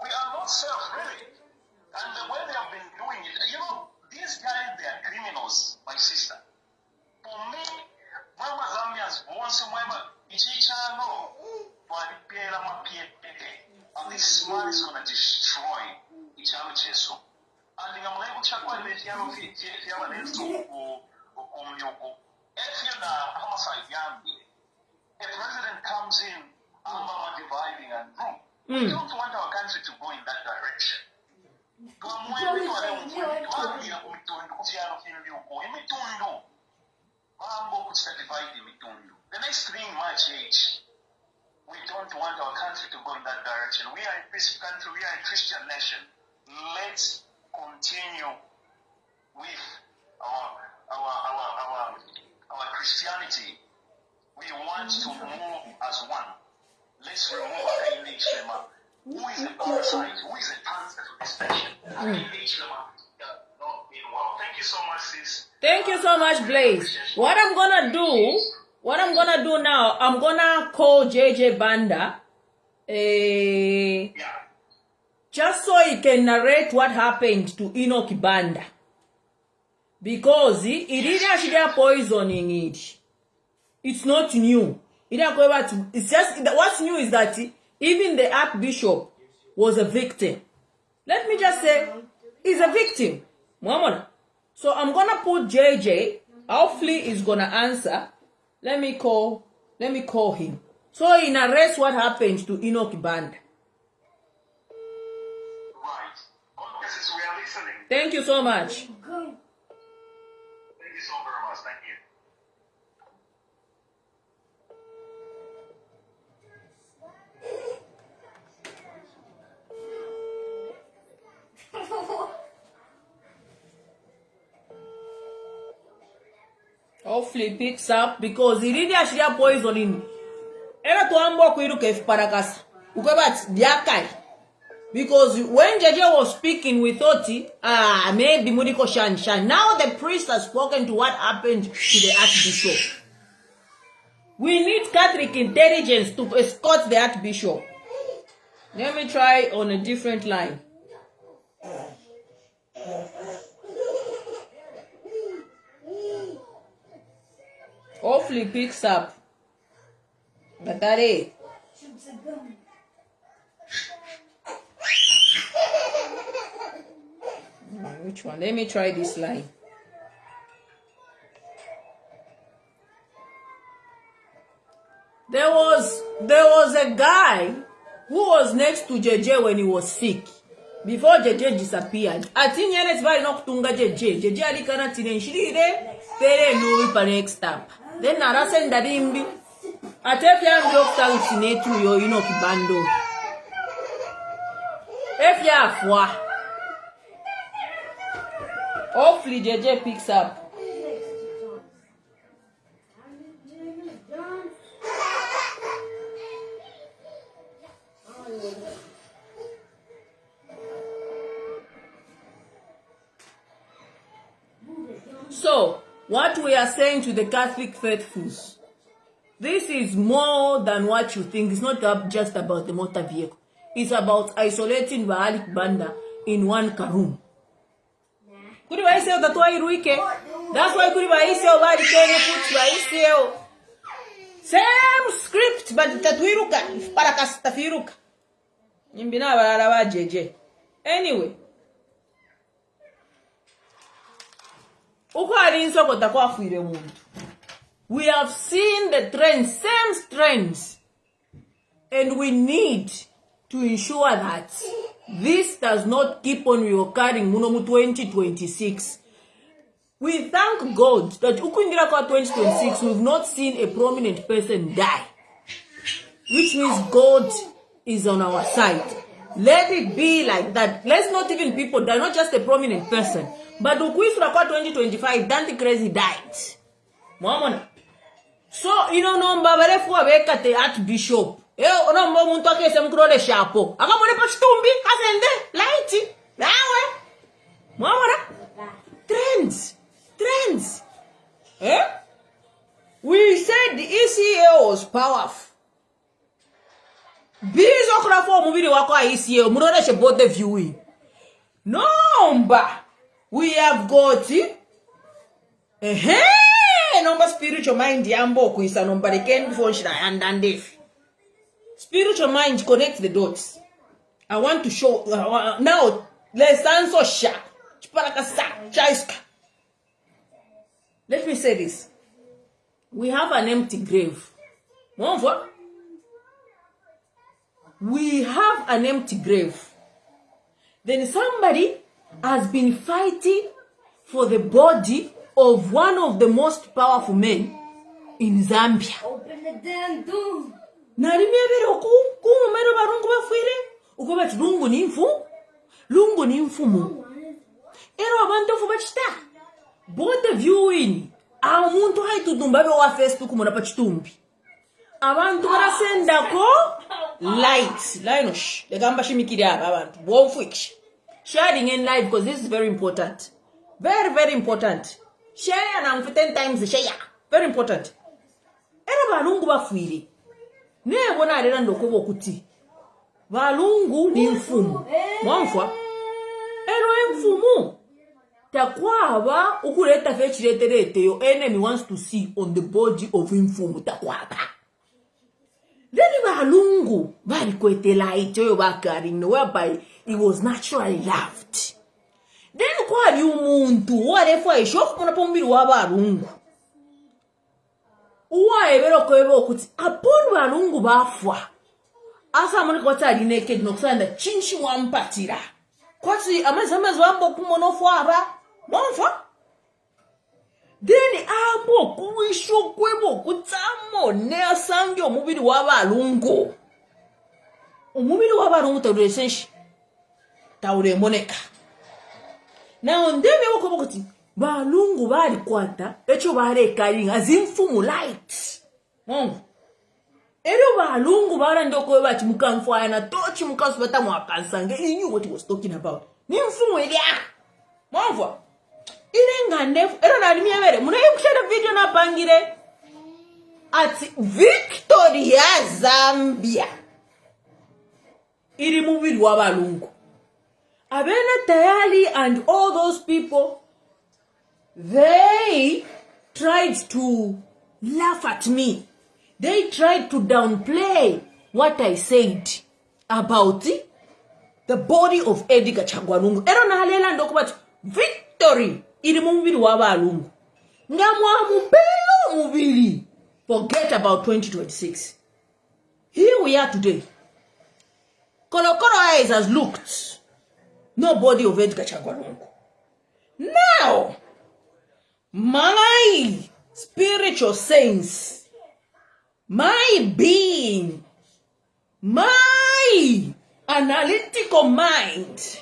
We are not safe, really. And the way they have been doing it, these guys, they are criminals, my sister. For me, Mama Zambians born somewhere, Ichichano, and this man is going to destroy Ichano Cheso. And I'm able to check what the Tiano a president comes in, dividing and rule. We don't want our country to go in that direction. The next thing might change. We don't want our country to go in that direction. We are a peaceful country. We are a Christian nation. Let's continue with our Christianity. We want to move as one. Let's remove our image. Who is the parasite? Who is the cancer to this nation? Thank you so much, sis. Thank you so much, Blaze. What I'm gonna do now, I'm gonna call JJ Banda, just so he can narrate what happened to Enoch Banda, because he didn't actually poisoning it. It's not new. It's just what's new is that even the Archbishop was a victim. Let me just say, he's a victim. Mama. So I'm gonna put JJ. Hopefully he's gonna answer. Let me call him. So he narrates what happened to Enoch Banda. Right. Okay, sis, we are listening. Thank you so much. Thank you so very much. Thank you. Hopefully he picks up because he really actually poisoning. Era tuambo kuiruka parakasa. Ukwebat diakai. Because when JJ was speaking, we thought, maybe Mudiko Shan. Now the priest has spoken to what happened to the Archbishop. We need Catholic intelligence to escort the Archbishop. Let me try on a different line. Hopefully picks up. But that is. Which one? Let me try this line. There was a guy who was next to JJ when he was sick. Before JJ disappeared. Atinyele tibali no kutunga JJ. JJ alikana tinenshirire pere no pa next step. Then narase ndarimbi. Atefya ndokta usinetu yo ino kibando. Efya afwa. Hopefully JJ picks up. So, what we are saying to the Catholic faithfuls, this is more than what you think. It's not just about the motor vehicle. It's about isolating Baalik Banda in one room. Kuri waiseo tatwa iruike. That's why kuri waiseo bali kene put waiseo. Same script but tatwiruka para kastafiruka. Nyimbina balala ba JJ. Anyway. We have seen the trends, same trends, and we need to ensure that this does not keep on reoccurring munomu 2026. We thank God that ukungira kwa 2026 we've not seen a prominent person die, which means God is on our side. Let it be like that. Let's not even people die, not just a prominent person. But ukwisura kwa 2025, Dante Crazy died. Mwamona. So, nomba barefu abeka te archbishop. Onomba muntu akese mkrode shapo. Akamone pa chitumbi, kasende, light. Nawe. Mwamona. Trends. We said the ECA was powerful. Bizo krafo mubiri wako ECA, muroreshe both the viewing. Nomba. We have got number spiritual mind yambo kuisa number again before shira and spiritual mind connect the dots. I want to show now let's answer sha chaiska. Let me say this. We have an empty grave. We have an empty grave. Then somebody has been fighting for the body of one of the most powerful men in Zambia. Open the damn door. Narimebere kumero barungu bafire uko bati lungu ni mfumu ero abantu fu bachita both the viewing umuntu haitudumbabe wa Facebook mona pachitumbi abantu barasenda ko light linosh legamba shimikiri aba abantu bonfuikish sharing in live because this is very important. Very, very important. Share and 10 times share. Very important. Era balungu bafuire. Ne bona rera ndokobo kuti. Balungu ni mfumu. Mwamfwa. Ero mfumu. Takwaba ukuleta fechireterete your enemy wants to see on the body of mfumu takwaba. Then balungu bali kwetela ito bakaring whereby it was naturally loved. Then kwa li umuntu warefa ishofu muna pombiri wa balungu. Uwa ebero kwebo kuti upon balungu bafwa. Asa muni kwa tali naked no kusanda chinchi wampatira. Kwati amazi wambo kumonofu aba. Mwamfa? Then abo kuwisho kwebo kutamo ne asangi omubiri wa balungu. Omubiri wa balungu tawuresenshi. Tawure moneka. Now ndebe wako kuti balungu bali kwata echo bare kalinga azimfumu light. Ero balungu bara ndoko bati mukamfwa na tochi mukasubata mwakansange. He knew what he was talking about. Ni mfumu elia. Mwamfwa. Irenga ndefu ero nalimiyebere munaye kushare video na pangire ati Victoria Zambia iri mubiri wa balungu. Abena Tayali and all those people, they tried to laugh at me. They tried to downplay what I said about the body of Edgar Chagwanungu. Ero na halela ndoko bati Victory iri mubiri wa balungu. Ngamwa mupelo mubiri Forget about 2026. Here we are today. Kolokoro eyes has looked. Nobody of Edgar Chagwalongo. Now, my spiritual sense, my being, my analytical mind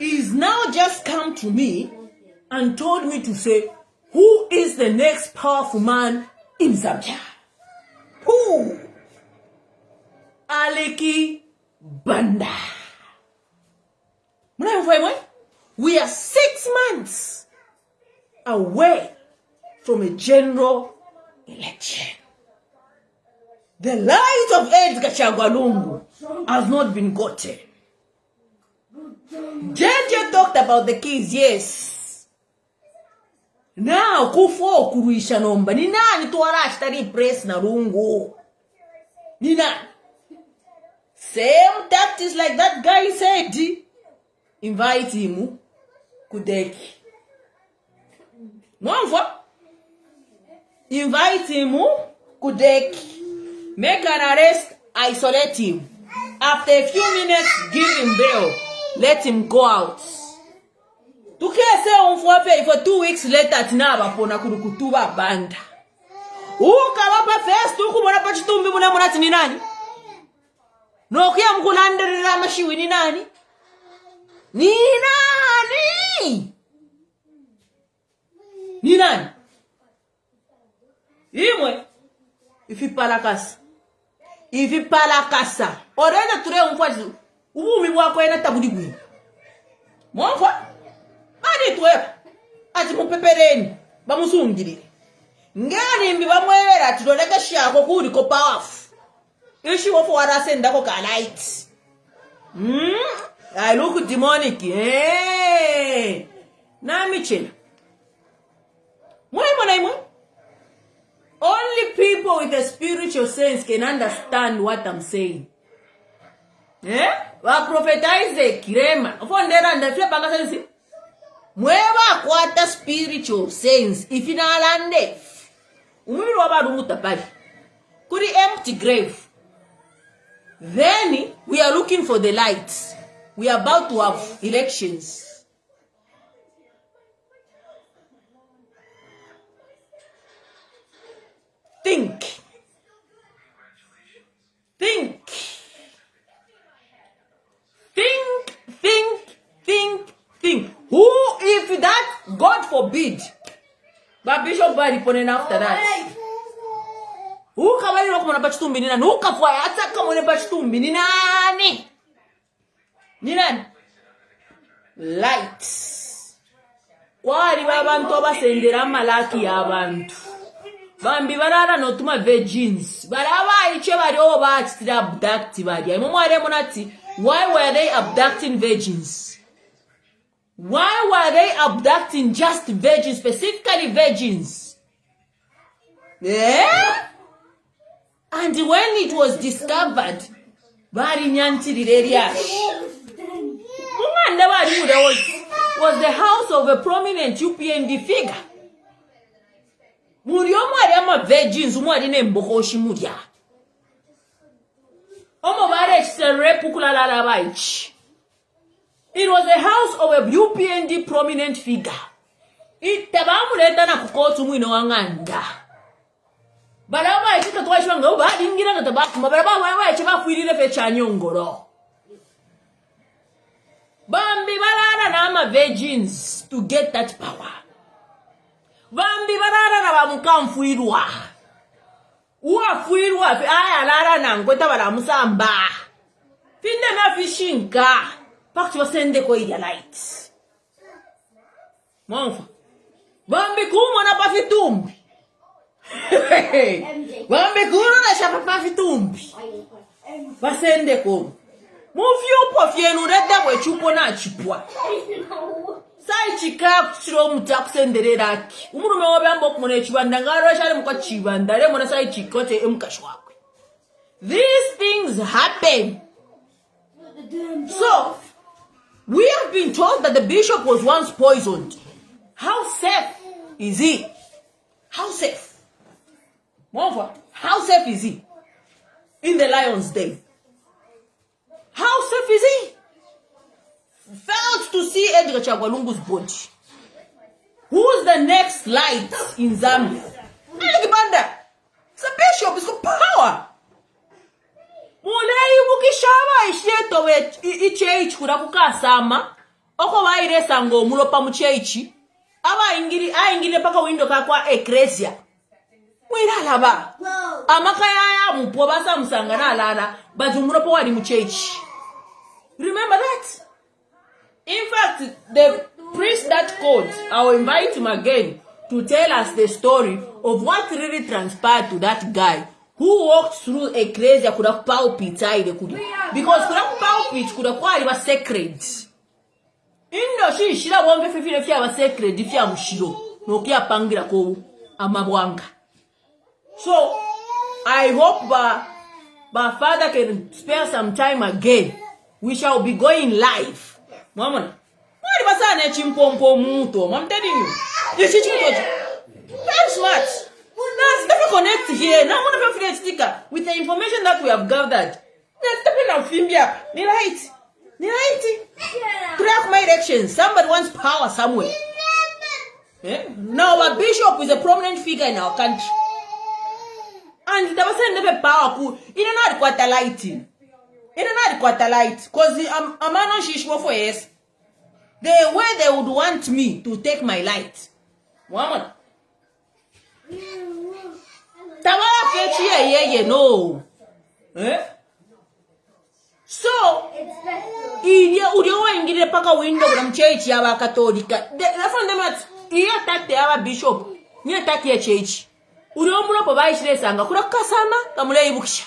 is now just come to me and told me to say, who is the next powerful man in Zambia? Who? Aleki Banda. We are 6 months away from a general election. The light of Edgar Chagwalungu has not been gotten. JJ talked about the keys, yes. Now, kufo kuruisha nomba. Ni nani tuwala ashtari press na rungu? Ni nani? Same tactics like that guy said. Invite him kudeki. Mwamva? Invite him kudeki. Make an arrest, isolate him. After a few minutes, give him bail. Let him go out. Tukese umfwape for 2 weeks later tinaba pona kurukutuba banda. Ukawapa first ukumona pachitumbi muna tini nani? Nokia mkulanderera mashiwi ni nani? Ni nani? Ni nani? Imwe ifipalakasa. Ifipalakasa. Orenda ture umfwaji. Ubumi bwako ena tabudi bwi. Mwamfa? Adi tuwepa. Ati mupepereni. Bamusungirire. Ngani mbi bamwera tudoleka shako kuri ko powerful. Ishi wofo warasenda ko ka light. I look demonic. Hey. Na michela. Only people with a spiritual sense can understand what I'm saying. Wa prophetize kirema. Ofondera ndafia panga sense. Mweba kwata spiritual sense. Ifinalande. Umiru wabadu mutapali. Kuri empty grave. Then we are looking for the light. We are about to have elections. Think. Think. Think, think, think, think. Who, if that, God forbid, but Bishop Bari ponen after that. Who kamali wako mwana bachitumbi ni nani? Who kafwa hata kama mwana bachitumbi ni nani? Ni nani? Light. Kwali babantu abasendera malaki y'abantu. Bambi barara notuma virgins. Baraba iche bari oba atira abduct bari. Mumware monati. Why were they abducting virgins? Why were they abducting just virgins, specifically virgins? Yeah? And when it was discovered, bari nyanti was the house of a prominent UPND figure. Muriomo ariama virgins umwari nembokoshi muria. It was the house of a UPND prominent figure. It tabamuleta na kukotu mwino wanganda. Balaba ikita twashwa ngo ba dingira ngatabaku mabaraba wewe chiba kwirire fe chanyongoro. Bambi balala na ama virgins to get that power. Bambi balala na bamukamfuirwa. Uafuirwa fe aya lara na ngweta bala musamba. Finde na fishinka. Pakti wasende ko iya light. Monfa. Bambi kumo na pafitumbi. Bambi kumo na shapa pafitumbi. Wasende ko. Mufyo fienu reda we chupo na chipwa. Sai chika kuchiro mutakusenderera ki. Umurume wabambo kumone chibanda ngaro shale mukwa chibanda le mona sai chikote emkashwakwe. These things happen. So, we have been told that the bishop was once poisoned. How safe is he? How safe? How safe is he in the lion's den? How safe is he? Failed to see Edgar Chagwalungu's body. Who's the next light in Zambia? Ali Kibanda. It's a bishop. It's got power. Mulei bukishaba isheto we ichechi kudakuka sama. Oko wairesa ngo mulopa muchechi. Aba ingile paka window kakwa ekresia. Mwirala ba. Amakaya ya mupo basa musangana alala. But umulopa wali muchechi. Remember that? In fact, the priest that called, I will invite him again to tell us the story of what really transpired to that guy who walked through a crazy pulpit. Because pulpit was sacred. Indo shira wombe fifile fya was sacred fya mushiro no kia pangira ko amabwanga. So I hope my father can spare some time again. We shall be going live. Mama, why was I chimpompo muto? I'm telling you. You see, very smart. Now, step connect here. Now, one of your sticker with the information that we have gathered. Now, step in and film here. Ni right. Track my direction. Somebody wants power somewhere. Yeah? Now, our bishop is a prominent figure in our country. And there was never power. In another quarter lighting. In another quarter light, because I'm not shishmo for yes. The way they would want me to take my light. Woman. Tawala fechi no. So, udiwa ingile paka window from church ya wa katolika. The from them at iya tate ya bishop. Ni tate ya church. Udiwa mulo pa ishire sanga kura kasana kamule ibukisha.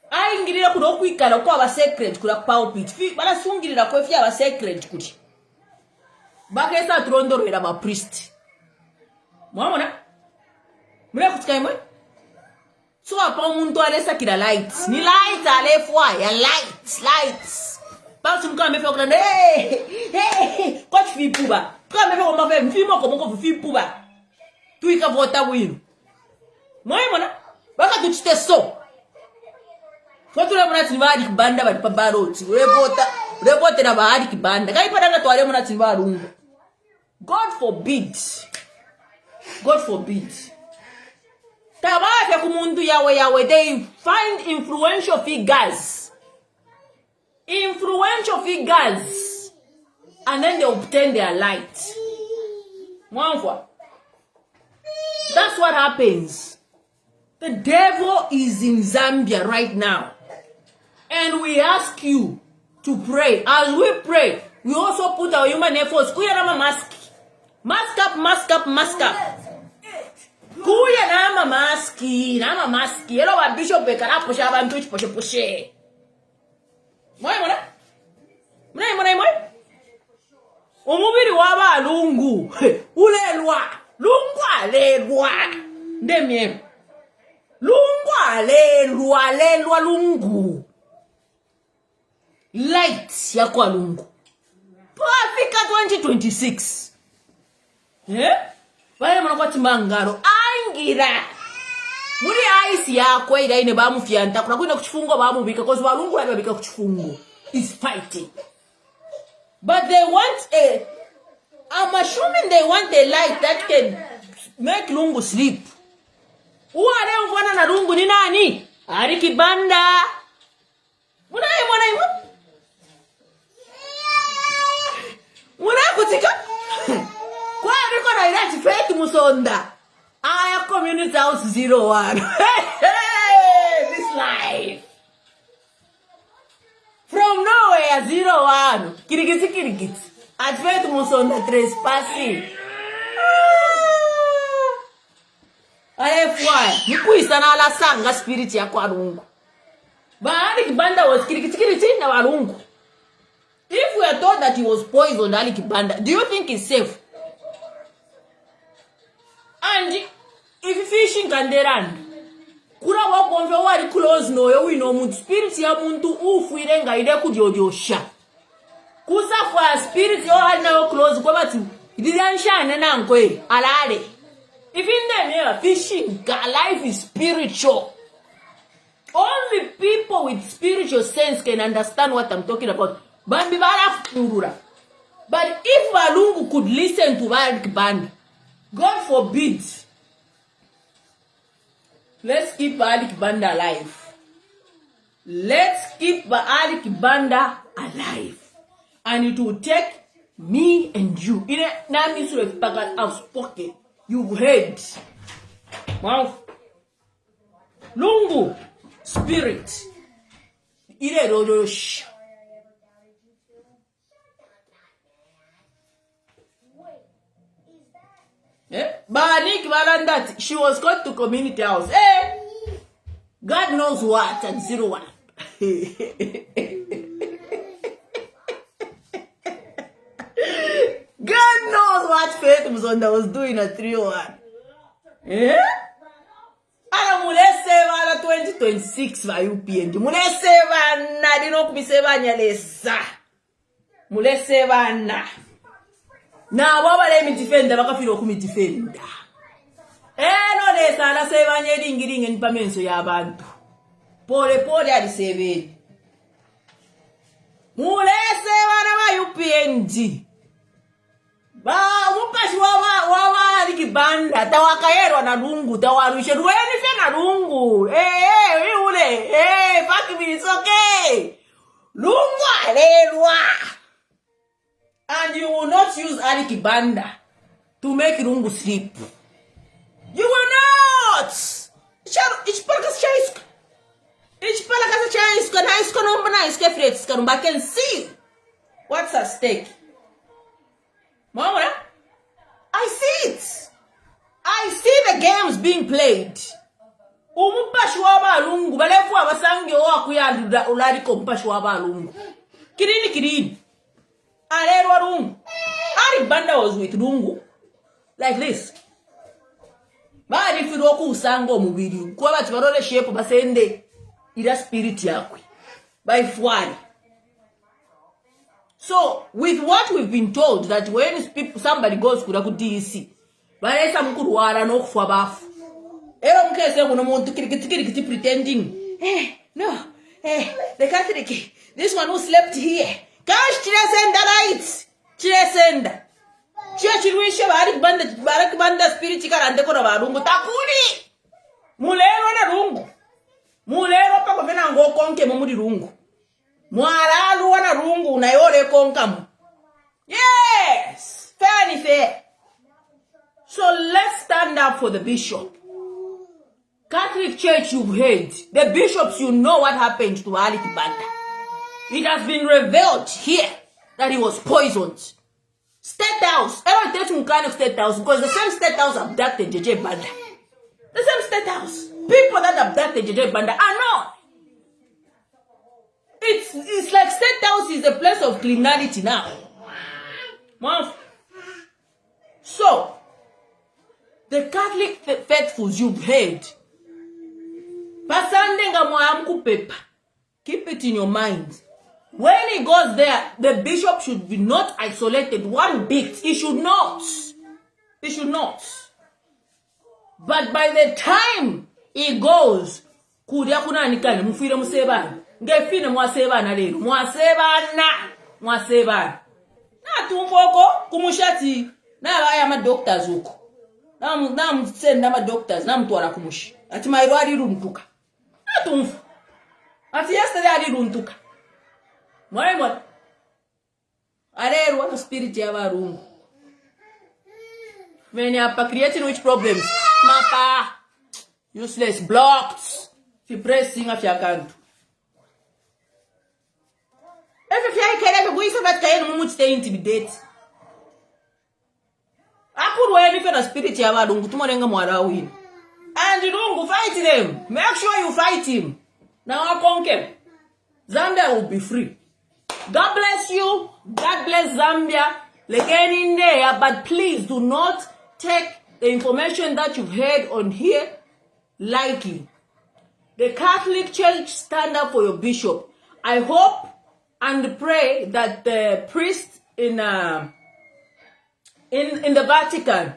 Aingirira kudo kwikala kwa aba secret kula pulpit fi bala sungirira ko fi aba secret kuti bakesa turondorera ba priest mwamona mure kutika imwe so apa umuntu alesa kila lights ni lights alefwa ya lights basu mkame fe kulanda kwa fi puba kame fe ko mafe mfimo ko moko fi puba tuika vota winu mwamona baka tuchite so What do I want to banda but pabaroti? Report na bahari kibanda. Kai padanga twale muna tivarungu. God forbid. Tabafya kumundu yawe they find influential figures. And then they obtain their light. That's what happens. The devil is in Zambia right now. And we ask you to pray. As we pray, we also put our human efforts. Kuya nama mask. Mask up. Kuya nama maski. Hello, wa bishop bekara posha abantu poshe. Mwana? Omubiri waba lungu. Ulelwa. Lungu alelwa. Ndemye. Lungu alelwa lungu. Light ya kwa lungu. Pafika 2026. Wale mwana timangaro. Angira. Muri ice yako ila ine bamu fianta. Kuna kuina kuchifungo bamu bika. Because walungu wale bika kuchifungo. Is fighting. But they want I'm assuming they want a light that can make lungu sleep. Uwale mfana na lungu ni nani? Ari Kibanda. Mwana kutika? Kwa riko na ilati feti musonda. Aya community house 01. This life. From nowhere 01. Kirigiti. At feti musonda trespassing. Alefwa. Nikuisa na ala sanga spirit ya kwa rungu. Bahari Kibanda was kirikiti na warungu. If we are told that he was poisoned, Ali Kibanda, do you think it's safe? And if fishing can run, kura wakonfe wari close no yo wino muntu spirit ya muntu ufu irenga ide kudiodiosha. Kusa for spirit yo hali na yo close kwa batu idiranshane na nkwe alale. Even them here, fishing, life is spiritual. Only people with spiritual sense can understand what I'm talking about. But if Walungu could listen to Vatican band, God forbid, let's keep Vatican band alive. Let's keep Vatican band alive. And it will take me and you. In a name of I've spoken. You've heard. Wow. Lungu. Spirit. Ire rodosh. Banik Valandat, she was called to community house. God knows what at 01. God knows what Faith was doing at 301. Ana muleseva na 2026 va UPND. Muleseva na dino kumiseva nyalesa. Muleseva na. Na baba le mi defenda bakafiro kumi defenda. No lesa na seva nyelingilinge nipamenso ya abantu. Pole pole aliseveni. Muleseva na va UPND. Mukashi wawa alikibanda tawakaerwa na lungu tawarushe rueni fe na lungu ule fuck me, it's okay. Lungu alelwa. And you will not use alikibanda to make lungu sleep. You will not. Ich can see what's at stake. Mama, I see it. I see the games being played. Umupashwaba lungu, balefu abasangi owakuya ulariko umupashwaba lungu. Kirini. Alerwa lungu. Banda was with lungu like this. Bari firoku usango mubiri. Kwa bati barole shape basende ila spirit yakwe. By fwari. So, with what we've been told, that when somebody goes to DEC, baresa mkuruara no kufa bafu. Ero mkese kuno muntu kirikiti pretending. The Catholic, this one who slept here. Gosh, chiresenda right. Chiresenda. Chiruishe barak banda spirit chikarande kono barungu takuri. Mulero na rungu. Mulero pa kofena ngo konke muri rungu. Mwaralu wana rungu na yore konkamu. Yes! Fair. So let's stand up for the bishop. Catholic Church, you've heard. The bishops, you know what happened to Ali Kibanda. It has been revealed here that he was poisoned. State House. I don't take some kind of State House because the same State House abducted JJ Banda. The same State House. People that abducted JJ Banda are not. It's like State House is a place of criminality now. So, the Catholic faithfuls you've heard. Keep it in your mind. When he goes there, the bishop should be not isolated one bit. He should not. But by the time he goes, ngefine mwasebana lero mwasebana natumboko kumushati na aya ma doctors uko send ma doctors namtwala kumushi ati mairo ali runtuka natumfu ati yesterday ali runtuka mwana alero na spirit ya barungu when apa creating which problems mapa useless blocked fi pressing afyakantu. If I can't go inside that kind of moment, stay intimidate. I could wear if a spirit ya badungu tumorenga mwara win. And you don't fight them. Make sure you fight him. Now I conquer. Zambia will be free. God bless you. God bless Zambia. Again in there, but please do not take the information that you've heard on here lightly. The Catholic Church stand up for your bishop. I hope and pray that the priest in the Vatican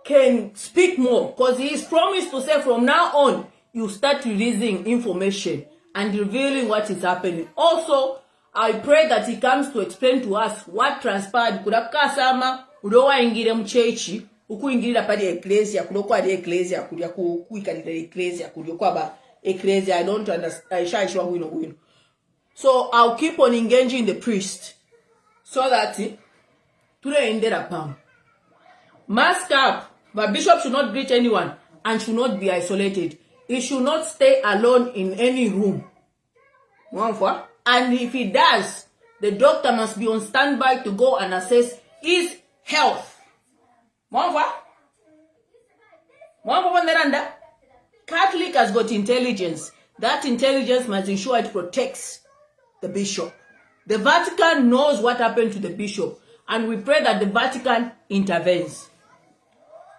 can speak more, because he is promised to say from now on, you start releasing information and revealing what is happening. Also, I pray that he comes to explain to us what transpired. Kudaka sama udowa ingire mchechi ukuingirira pali ecclesia kulokwa ali ecclesia kulya kuikalira ecclesia kulyokuwa ba ecclesia. I don't understand. Shaishwa wino. So I'll keep on engaging the priest so that tunaendera pam. Mask up. But bishop should not greet anyone and should not be isolated. He should not stay alone in any room. And if he does, the doctor must be on standby to go and assess his health. Catholic has got intelligence. That intelligence must ensure it protects the bishop. The Vatican knows what happened to the bishop, and we pray that the Vatican intervenes.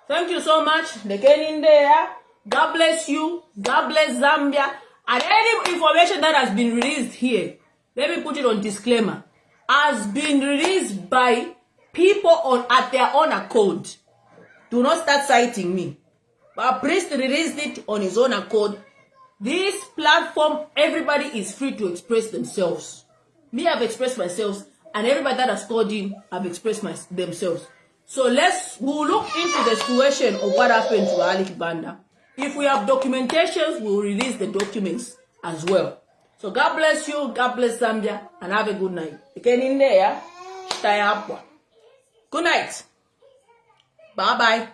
Thank you so much. They came in there. God bless you. God bless Zambia. And any information that has been released here, let me put it on disclaimer, has been released by people at their own accord. Do not start citing me. But priest released it on his own accord. This platform, everybody is free to express themselves. Me, I've expressed myself, and everybody that has called in have expressed themselves. So we'll look into the situation of what happened to Alik Banda. If we have documentations, we'll release the documents as well. So God bless you, God bless Zambia, and have a good night. Again in there, stay up. Good night. Bye-bye.